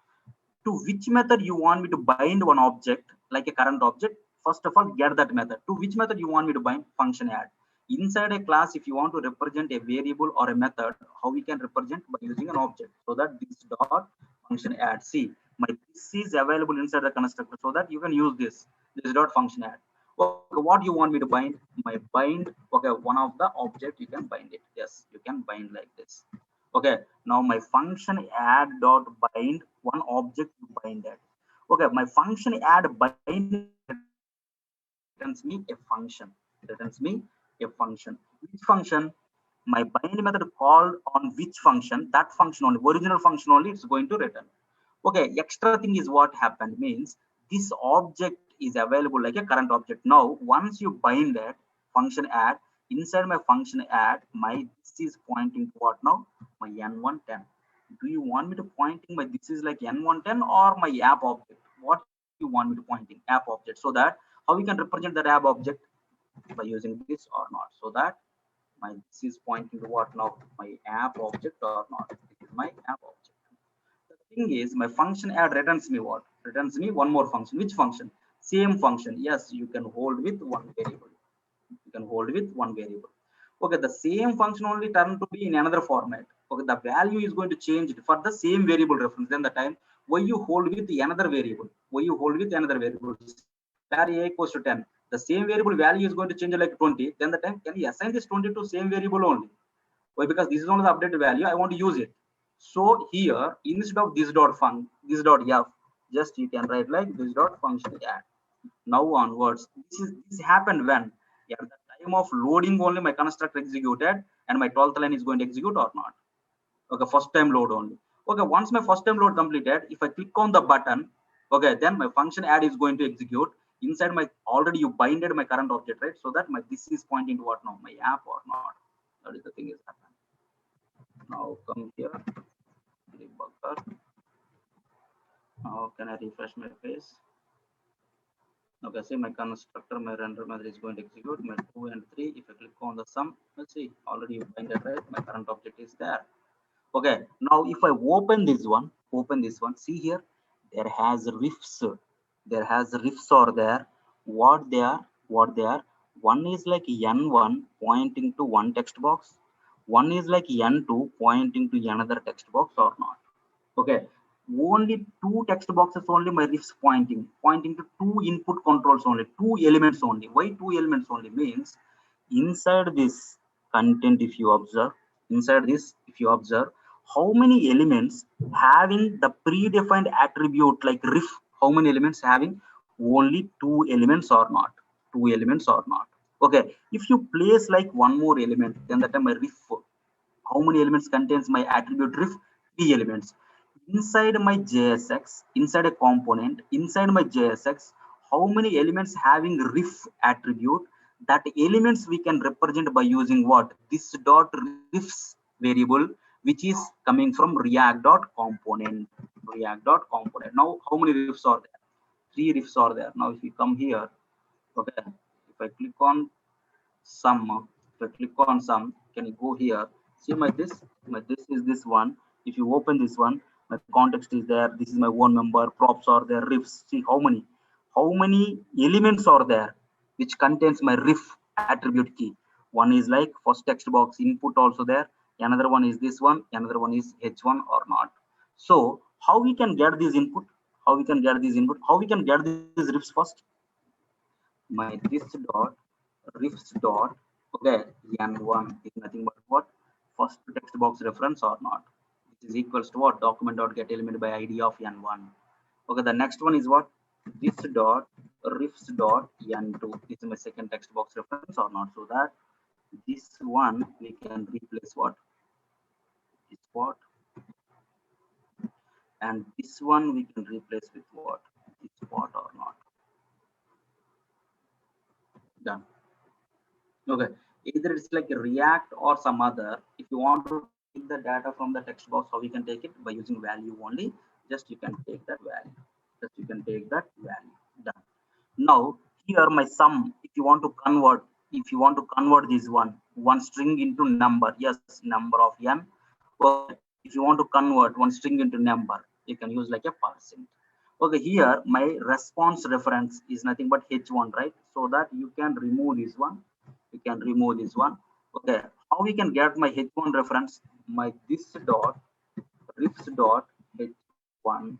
to which method you want me to bind one object like a current object, first of all get that method. To which method you want me to bind? Function add. Inside a class, if you want to represent a variable or a method, how we can represent? By using an object. So that this dot function add. See, my this is available inside the constructor, so that you can use this dot function add. Okay, what you want me to bind? My bind. Okay, one of the object you can bind it. Yes, you can bind like this. Okay, now my function add dot bind one object to bind that. Okay, my function add bind returns me a function. It returns me a function. Which function? My bind method called on which function? That function only, original function only, it's going to return. Okay, extra thing is what happened means this object is available like a current object. Now, once you bind that function add, inside my function add, my this is pointing to what now? My N110. Do you want me to pointing my this is like N110 or my app object? What you want me to pointing? App object. So that how we can represent that app object? By using this or not. So that my this is pointing to what now? My app object or not? This is my app object. The thing is, my function add returns me what? Returns me one more function. Which function? Same function. Yes, you can hold with one variable. You can hold with one variable. Okay, the same function only turn to be in another format. Okay, the value is going to change for the same variable reference. Then the time why you hold with another variable. Why you hold with another variable. Var a equals to 10. The same variable value is going to change like 20. Then the time can we assign this 20 to same variable only? Why? Because this is only the updated value. I want to use it. So here instead of this dot func, this dot f, just you can write like this dot function add. Now onwards, this happened when at the time of loading only my constructor executed and my 12th line is going to execute or not. Okay, first time load only. Okay, once my first time load completed, if I click on the button, okay, then my function add is going to execute inside my already you binded my current object, right? So that my this is pointing to what now? My app or not. That is the thing is happening. Now come here, debugger. Now can I refresh my page? Okay, see my constructor, my render method is going to execute my 2 and 3. If I click on the sum, let's see, already you find that right, my current object is there. Okay, now if I open this one, see here, there has riffs are there. What they are? One is like N1 pointing to one text box. One is like N2 pointing to another text box or not. Okay, only two text boxes only my riffs pointing to two input controls only, two elements only. Why two elements only? Means inside this content, if you observe, how many elements having the predefined attribute like riff, how many elements having? Only two elements or not? Two elements or not? Okay, if you place like one more element, then that time my riff, how many elements contains my attribute riff? Three elements. Inside my JSX, inside a component, inside my JSX, how many elements having riff attribute? That elements we can represent by using what? This dot riffs variable, which is coming from React dot component. React dot component. Now, how many riffs are there? Three riffs are there. Now, if you come here, Okay, if I click on sum, if I click on sum, can you go here? See my this is this one. If you open this one, my context is there. This is my one member, props are there, riffs. See how many elements are there, which contains my riff attribute key. One is like first text box input also there. Another one is this one. Another one is H1 or not. So how we can get this input? How we can get this input? How we can get these riffs first? My this dot riffs dot okay n1 is nothing but what first text box reference or not, which is equals to what document dot get element by id of n1. Okay, the next one is what this dot riffs dot n2, this is my second text box reference or not, so that this one we can replace what is what, and this one we can replace with what is what or not. Done. Okay, either it's like a React or some other. If you want to take the data from the text box, how we can take it by using value only. Just you can take that value. Just you can take that value. Done. Now here my sum. If you want to convert this one string into number. Yes, number of n. Okay. If you want to convert one string into number, you can use like a %. Okay, here my response reference is nothing but h1, right? So that you can remove this one, you can remove this one. Okay, how we can get my h1 reference? My this dot riffs dot h1.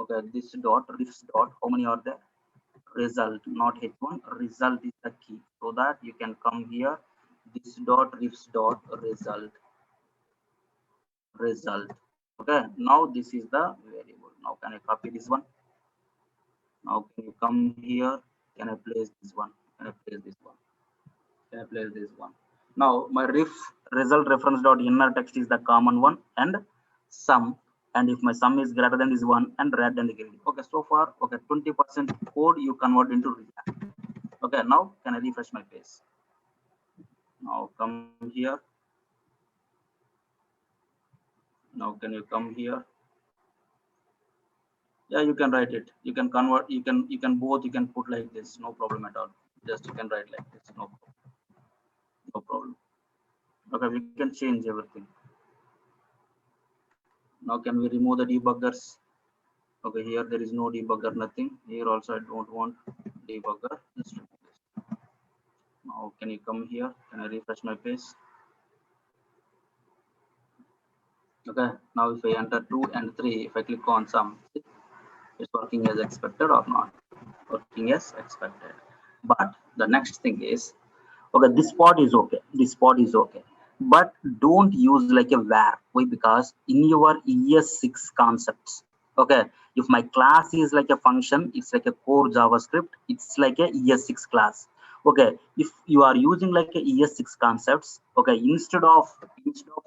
Okay, this dot riffs dot, how many are there? Result, not h1, result is the key, so that you can come here, this dot riffs dot result. Okay, now this is the variable. Now can I copy this one? Now can you come here? Can I place this one? Can I place this one? Can I place this one? Now my result reference dot inner text is the common one, and sum. And if my sum is greater than this one, and red and green. Okay, so far, okay, 20% code you convert into React. Okay, now can I refresh my page? Now come here. Now can you come here? Yeah, you can write it. You can convert. You can both. You can put like this. No problem at all. Just you can write like this. No problem. Okay, we can change everything. Now can we remove the debuggers? Okay, here there is no debugger, nothing. Here also I don't want debugger. Just remove this. Now can you come here? Can I refresh my page? Okay, now if I enter 2 and 3, if I click on sum, it's working as expected or not? Working as expected. But the next thing is, okay, this part is okay. This part is okay. But don't use like a var. Why? Because in your ES6 concepts, okay, if my class is like a function, it's like a core JavaScript, it's like a ES6 class. Okay, if you are using like a ES6 concepts, okay, instead of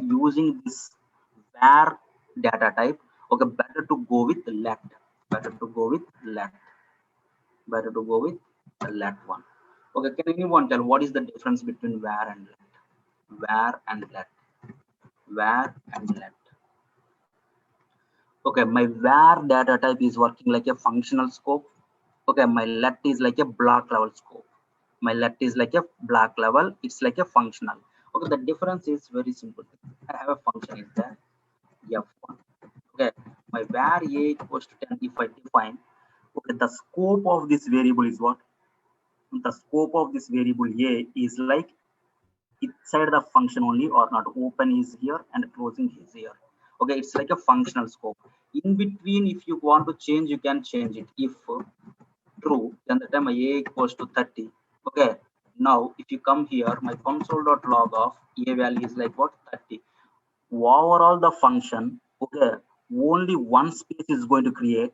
using this var data type, okay, better to go with let. Better to go with let. Better to go with the let one. Okay, can anyone tell what is the difference between var and let? Var and let. Var and let. Okay, my var data type is working like a functional scope. Okay, my let is like a block level scope. My let is like a block level. It's like a functional. Okay, the difference is very simple. I have a function is there f1. Okay, my var a equals to 10. If I define, okay, the scope of this variable is what? The scope of this variable a is like inside the function only or not. Open is here and closing is here. Okay, it's like a functional scope. In between, if you want to change, you can change it. If true, then the time a equals to 30. Okay, now if you come here, my console.log of a value is like what? 30. Overall the function, okay, only one space is going to create.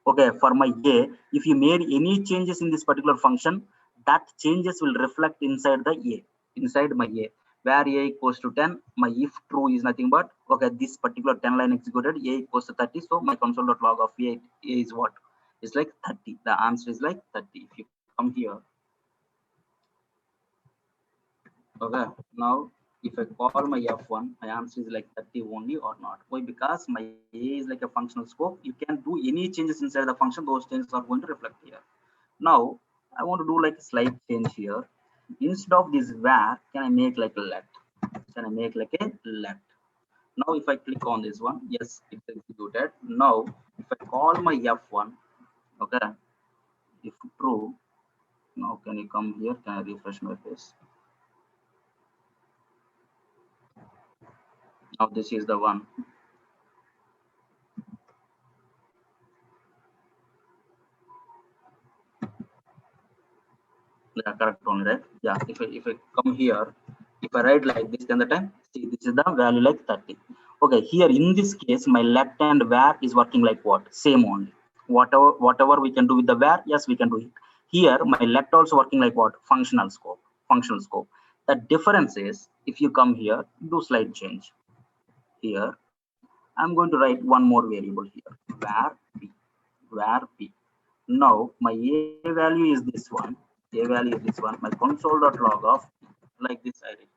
Okay, for my a, if you made any changes in this particular function, that changes will reflect inside the a, inside my a, where a equals to 10. My if true is nothing but, okay, this particular 10 line executed, a equals to 30. So my console.log of a is what? It's like 30. The answer is like 30. If you come here, okay, now if I call my f1, my answer is like 30 only or not. Why? Because my a is like a functional scope. You can do any changes inside the function, those changes are going to reflect here. Now I want to do like a slight change here. Instead of this where, can I make like a let? Can I make like a let? Now if I click on this one, yes, it's executed. Now if I call my F1, okay, if true, now can you come here? Can I refresh my page? Now this is the one. Yeah, correct only, right? Yeah, if I come here, if I write like this, then the time, see, this is the value like 30. Okay, here in this case, my let and where is working like what? Same only. Whatever we can do with the where, yes, we can do it. Here, my let also working like what? Functional scope. Functional scope. The difference is, if you come here, do slide change. Here, I'm going to write one more variable here, where p, where p. Now my a value is this one, a value is this one, my console.log of like this I read.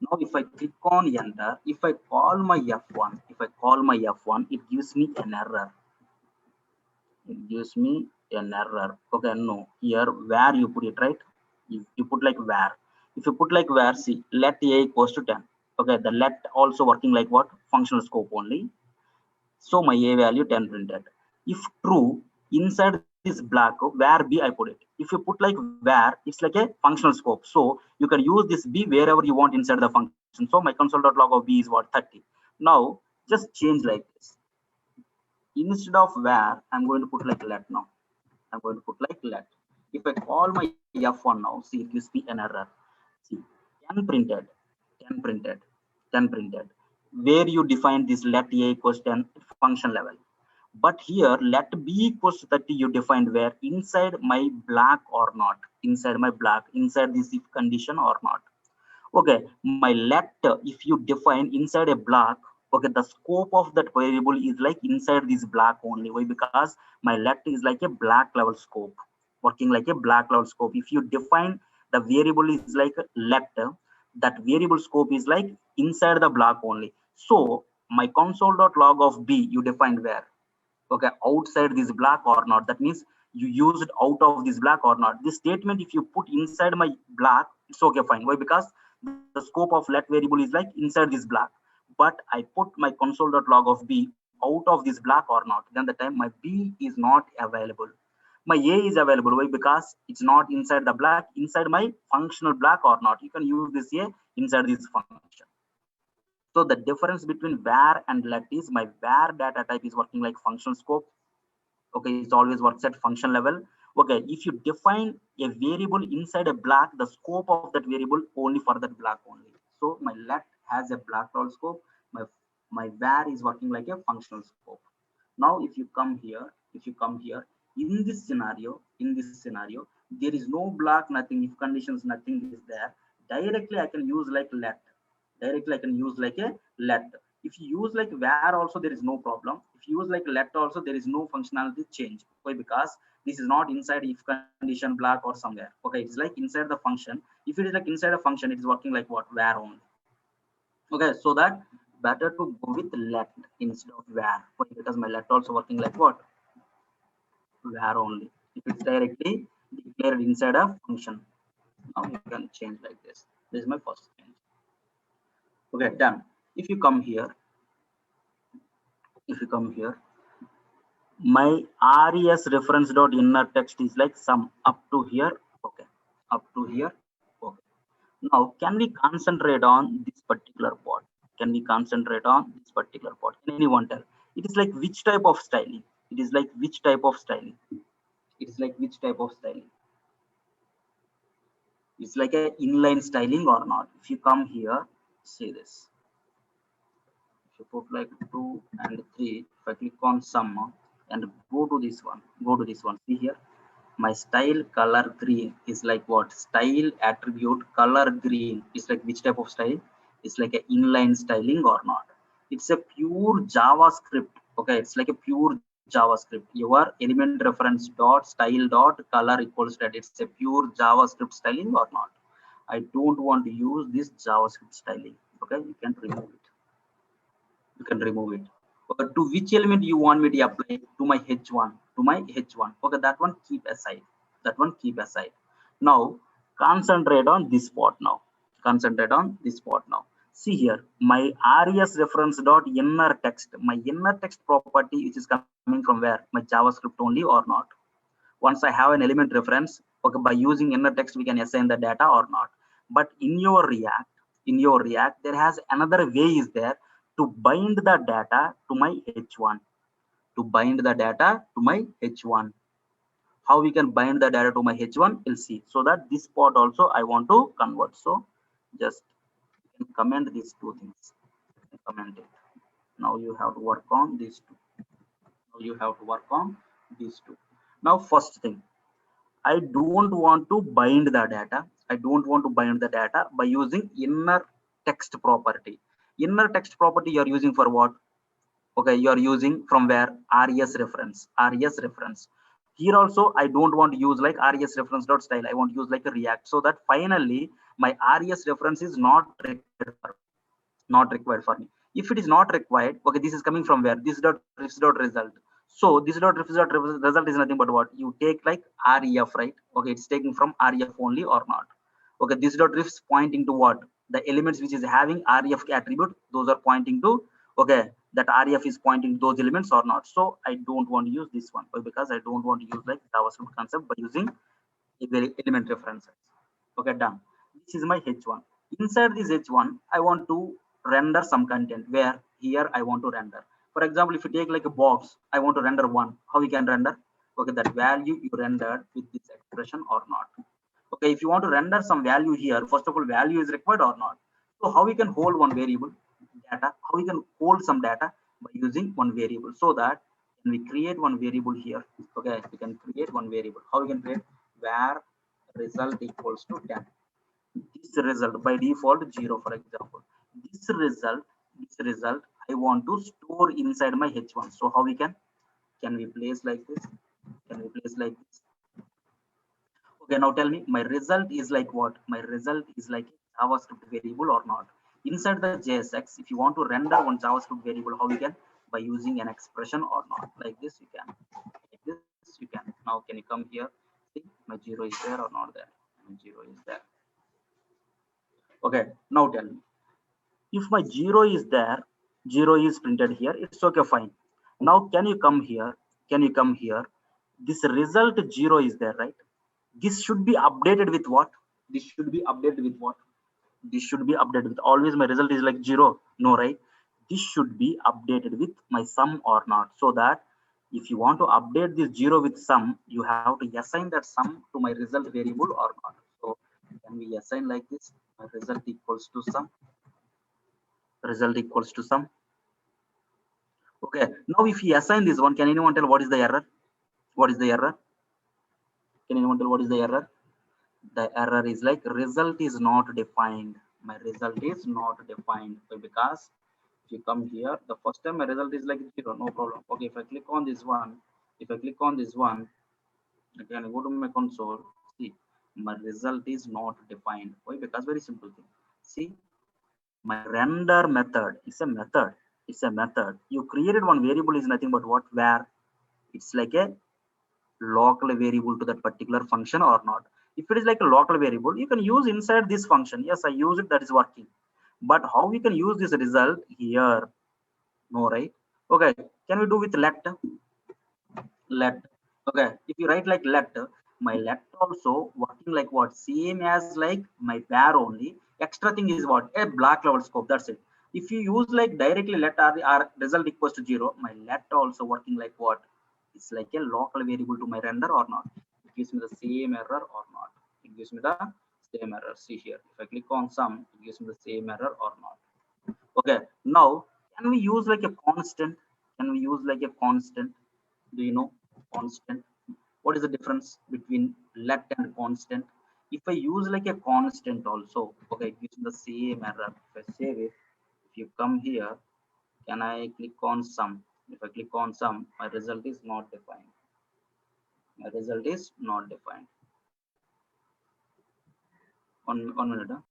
Now if I click on enter, if I call my F1, if I call my F1, it gives me an error. It gives me an error. Okay, no, here where you put it, right? You put like where. If you put like where, see, let a equals to 10. Okay, the let also working like what? Functional scope only. So my a value 10 printed. If true, inside this black where b I put it. If you put like where, it's like a functional scope. So you can use this b wherever you want inside the function. So my console.log of b is what? 30. Now just change like this. Instead of where, I'm going to put like let now. I'm going to put like let. If I call my F1 now, see, it gives me an error. See, 10 printed, 10 printed, 10 printed. Where you define this let a equals 10 function level. But here let b equals 30 you defined where inside my black or not. Inside my black, inside this if condition or not. Okay, my let, if you define inside a block, okay, the scope of that variable is like inside this block only. Why? Because my let is like a black level scope, working like a black level scope. If you define the variable is like let, that variable scope is like inside the block only. So my console.log of b you defined where? Okay, outside this block or not. That means you used out of this block or not. This statement if you put inside my block, it's okay, fine. Why? Because the scope of let variable is like inside this block, but I put my console.log of b out of this block or not, then the time my b is not available. My a is available. Why? Because it's not inside the block, inside my functional block or not. You can use this a inside this function. So the difference between where and let is my where data type is working like function scope. Okay, it always works at function level. Okay, if you define a variable inside a block, the scope of that variable only for that block only. So my let has a block level scope, my var is working like a functional scope. Now if you come here, if you come here, in this scenario there is no block, nothing, if conditions nothing is there, directly I can use like let, directly I can use like a let. If you use like where also there is no problem. If you use like let also there is no functionality change. Why? Because this is not inside if condition block or somewhere. Okay, it's like inside the function. If it is like inside a function, it is working like what? Where only. Okay, so that better to go with let instead of where. Why? Because my let also working like what? Where only. If it's directly declared inside a function. Now you can change like this. This is my first change. Okay, done. If you come here, if you come here, my res reference dot inner text is like sum up to here. Okay, up to here. Okay, now can we concentrate on this particular part? Can we concentrate on this particular part? Can anyone tell? It is like which type of styling? It is like which type of styling? It is like which type of styling? It's like a inline styling or not? If you come here, see this. If you put like 2 and 3, if I click on sum and go to this one, go to this one, see here, my style color green is like what? Style attribute color green is like which type of style? It's like a inline styling or not? It's a pure JavaScript. Okay, it's like a pure JavaScript. Your element reference dot style dot color equals that. It's a pure JavaScript styling or not? I don't want to use this JavaScript styling. Okay, you can remove it. You can remove it. Okay, to which element you want me to apply? To my h1, to my h1. Okay, that one keep aside. That one keep aside. Now concentrate on this part now. Concentrate on this part now. See here, my res reference dot inner text, my inner text property, which is coming from where? My JavaScript only or not? Once I have an element reference, okay, by using inner text, we can assign the data or not. But in your React, there has another way is there to bind the data to my H1, to bind the data to my H1. How we can bind the data to my H1, we'll see. So that this part also I want to convert. So just comment these two things. Comment it. Now you have to work on these two. Now you have to work on these two. Now first thing, I don't want to bind the data. I don't want to bind the data by using inner text property. Inner text property you are using for what? Okay, you are using from where? Res reference. Res reference. Here also, I don't want to use like res reference dot style. I want to use like a React, so that finally my res reference is not required for me. If it is not required, okay, this is coming from where? This dot refs dot result. So this dot refs dot result is nothing but what? You take like ref, right? Okay, it's taken from ref only or not. Okay, this dot refs pointing to what? The elements which is having ref attribute, those are pointing to, okay, that ref is pointing to those elements or not. So I don't want to use this one because I don't want to use like JavaScript concept by using element references. Okay, done. This is my H1. Inside this H1, I want to render some content where here I want to render. For example, if you take like a box, I want to render one. How we can render? Okay, that value you rendered with this expression or not. Okay, if you want to render some value here, first of all, value is required or not. So how we can hold one variable data? How we can hold some data by using one variable, so that when we create one variable here, okay, we can create one variable. How we can create? Where result equals to 10. This result by default 0, for example. This result I want to store inside my H1. So how we can we place like this? Can we place like this? Okay, now tell me, my result is like what? My result is like a JavaScript variable or not? Inside the JSX, if you want to render one JavaScript variable, how we can? By using an expression or not? Like this, you can. Like this, you can. Now, can you come here? See, my 0 is there or not there? My 0 is there. Okay, now tell me. If my 0 is there, 0 is printed here, it's okay, fine. Now, can you come here? Can you come here? This result 0 is there, right? This should be updated with what? This should be updated with what? This should be updated with always my result is like 0. No, right? This should be updated with my sum or not. So that if you want to update this 0 with sum, you have to assign that sum to my result variable or not. So can we assign like this? My result equals to sum. Result equals to sum. Okay. Now if you assign this one, can anyone tell what is the error? What is the error? Can anyone tell what is the error? The error is like result is not defined. My result is not defined. Because if you come here, the first time my result is like 0, no problem. Okay, if I click on this one, if I click on this one, again I go to my console, see, my result is not defined. Why? Because very simple thing. See, my render method is a method. It's a method. You created one variable is nothing but what? Where? It's like a local variable to that particular function or not. If it is like a local variable, you can use inside this function. Yes, I use it, that is working. But how we can use this result here? No, right? Okay, can we do with let? Okay, if you write like let, my let also working like what? Same as like my var only. Extra thing is what? A black level scope, that's it. If you use like directly let r result equals to 0, my let also working like what? It's like a local variable to my render or not. It gives me the same error or not. It gives me the same error. See here, if I click on sum, it gives me the same error or not. Okay, now can we use like a constant? Can we use like a constant? Do you know constant? What is the difference between let and constant? If I use like a constant also, okay, it gives me the same error. If I save it, if you come here, can I click on sum? If I click on sum, my result is not defined. My result is not defined. One minute. Huh?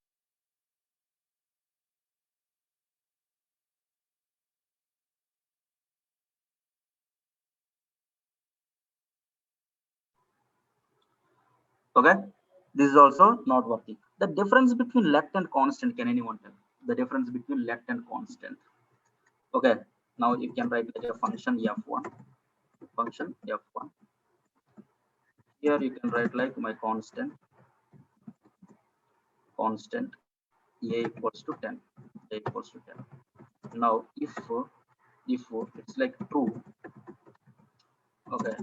Okay, this is also not working. The difference between let and constant, can anyone tell the difference between let and constant? Okay, now you can write like a function f1, function f1. Here you can write like my constant a equals to 10, a equals to 10. Now if it's like true, okay,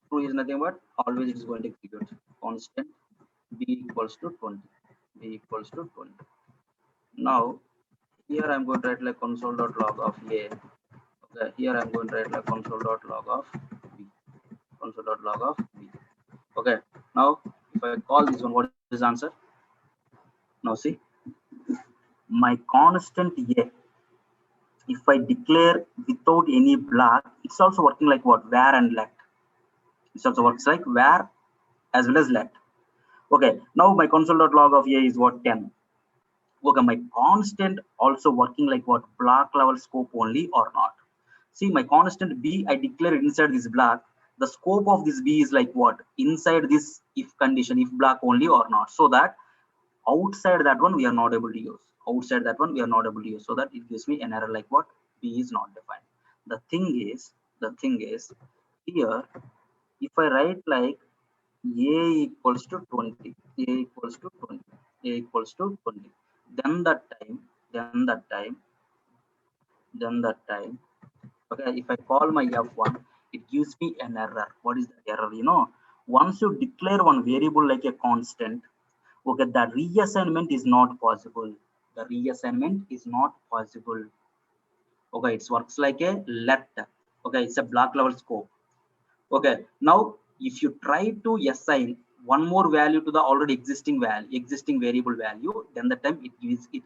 true is nothing but always it is going to execute. Constant b equals to 20, b equals to 20. Now here I'm going to write like console.log of a. Okay, here I'm going to write like console.log of b, console.log of b. Okay, now if I call this one, what is the answer? Now see, my constant a, if I declare without any block, it's also working like what, var and let. It also works like var as well as let. Okay, now my console.log of a is what, 10. Okay, my constant also working like what, block level scope only or not? See, my constant b, I declare inside this block. The scope of this b is like what, inside this if condition, if block only or not. So that outside that one we are not able to use. Outside that one we are not able to use. So that it gives me an error like what, b is not defined. The thing is here, if I write like a equals to 20, a equals to 20, a equals to 20, then that time, then that time, then that time, okay, if I call my f1, it gives me an error. What is the error? Once you declare one variable like a constant, okay, the reassignment is not possible. The reassignment is not possible. Okay, it works like a let. Okay, it's a block level scope. Okay, now if you try to assign one more value to the already existing value, existing variable value, then the time it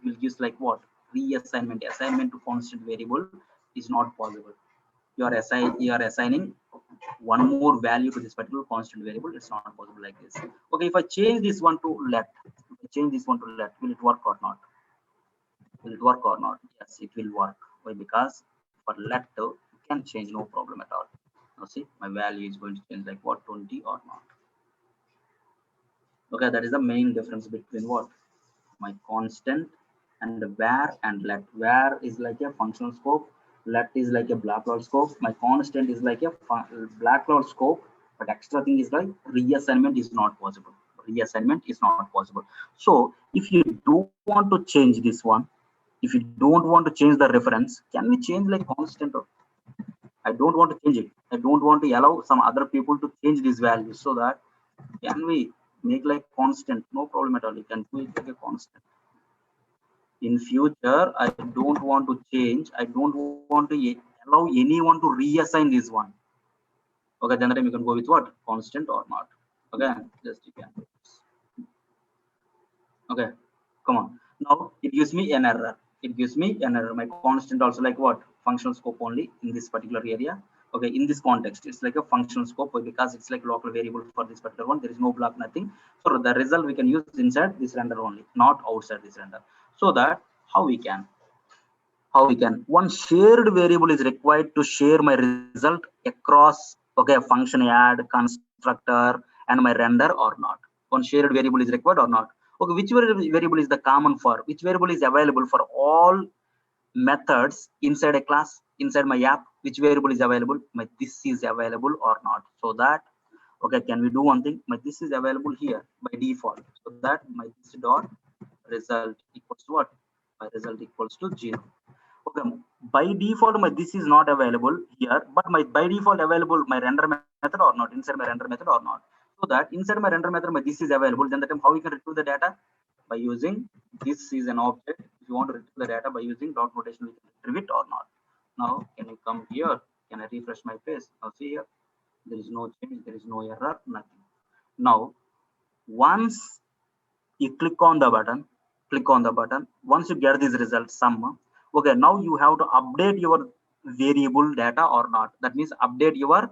will use like what, reassignment. Assignment to constant variable is not possible. You are assigning one more value to this particular constant variable. It's not possible like this. Okay, if I change this one to let, if I change this one to let, will it work or not? Will it work or not? Yes, it will work. Why? Because for let you can change, no problem at all. Now see, my value is going to change like what, 20 or not. Okay, that is the main difference between what, my constant and the var and let. Var is like a functional scope, let is like a black cloud scope. My constant is like a black cloud scope, but extra thing is like reassignment is not possible. Reassignment is not possible. So if you don't want to change this one, if you don't want to change the reference, can we change like constant? I don't want to change it. I don't want to allow some other people to change these values. So that can we make like constant? No problem at all. You can do it like a constant. In future, I don't want to change. I don't want to allow anyone to reassign this one. Okay, then the time you can go with what, constant or not. Okay, just you can. Okay, come on. Now it gives me an error. It gives me an error. My constant also like what, functional scope only in this particular area. Okay, in this context it's like a functional scope because it's like local variable for this particular one. There is no block, nothing. So the result we can use inside this render only, not outside this render. So that how we can one shared variable is required to share my result across, okay, function add, constructor, and my render or not. One shared variable is required or not. Okay, which variable is the common for, which variable is available for all methods inside a class, inside my app? Which variable is available? My this is available or not? So that, okay, can we do one thing? My this is available here by default. So that my this dot result equals to what? My result equals to 0. Okay, by default my this is not available here, but my by default available my render method or not, inside my render method or not. So that inside my render method my this is available, then the time how we can retrieve the data? By using this is an object. If you want to retrieve the data by using dot notation, we can retrieve it or not. Now can you come here? Can I refresh my page? Now see here, there is no change, there is no error, nothing. Now once you click on the button, once you get this result sum, okay, now you have to update your variable data or not. That means update your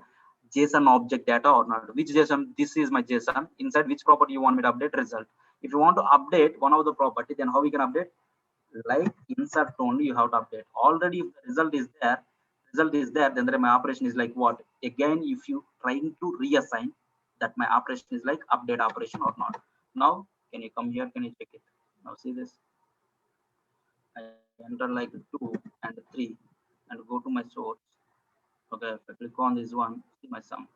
JSON object data or not. Which JSON? This is my JSON. Inside which property you want me to update? Result. If you want to update one of the property, then how we can update? Like insert only you have to update. Already if the result is there, then my operation is like what? Again, if you trying to reassign, that my operation is like update operation or not. Now can you come here, can you check it? Now see this, I enter like 2 and 3 and go to my source. Okay, if I click on this one, see my sum.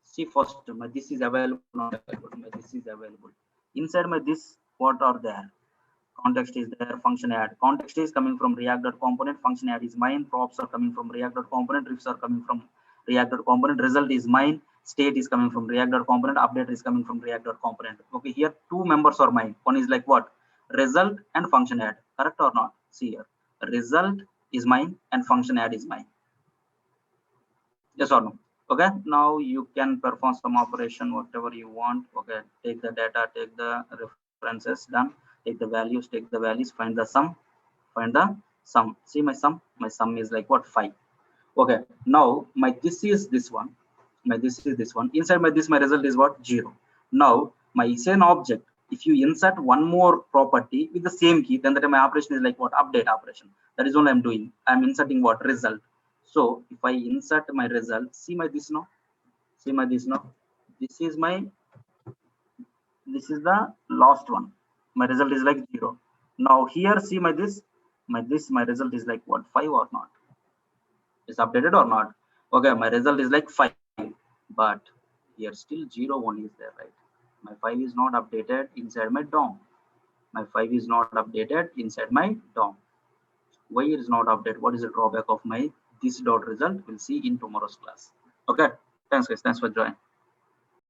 See first, my this is available, not available. My this is available. Inside my this, what are there? Context is there, function add. Context is coming from React.component, function add is mine, props are coming from React.component, refs are coming from React.component, result is mine, state is coming from React.component, update is coming from React.component. Okay, here two members are mine. One is like what? Result and function add. Correct or not? See here. Result is mine and function add is mine. Yes or no? Okay, now you can perform some operation, whatever you want. Okay, take the data, take the references, done. Take the values, find the sum, see my sum is like what? 5. Okay, now my this is this one, inside my this, my result is what? 0. Now my same object, if you insert one more property with the same key, then that my operation is like what? Update operation. That is all I'm doing. I'm inserting what? Result. So if I insert my result, see my this now, this is my, this is the last one. My result is like 0. Now here see my this, my result is like what? 5 or not? Is updated or not? Okay, my result is like 5, but here still 0 1 is there, right? My 5 is not updated inside my DOM. My 5 is not updated inside my DOM. Why it is not updated? What is the drawback of my this dot result? We'll see in tomorrow's class. Okay, thanks guys, thanks for joining.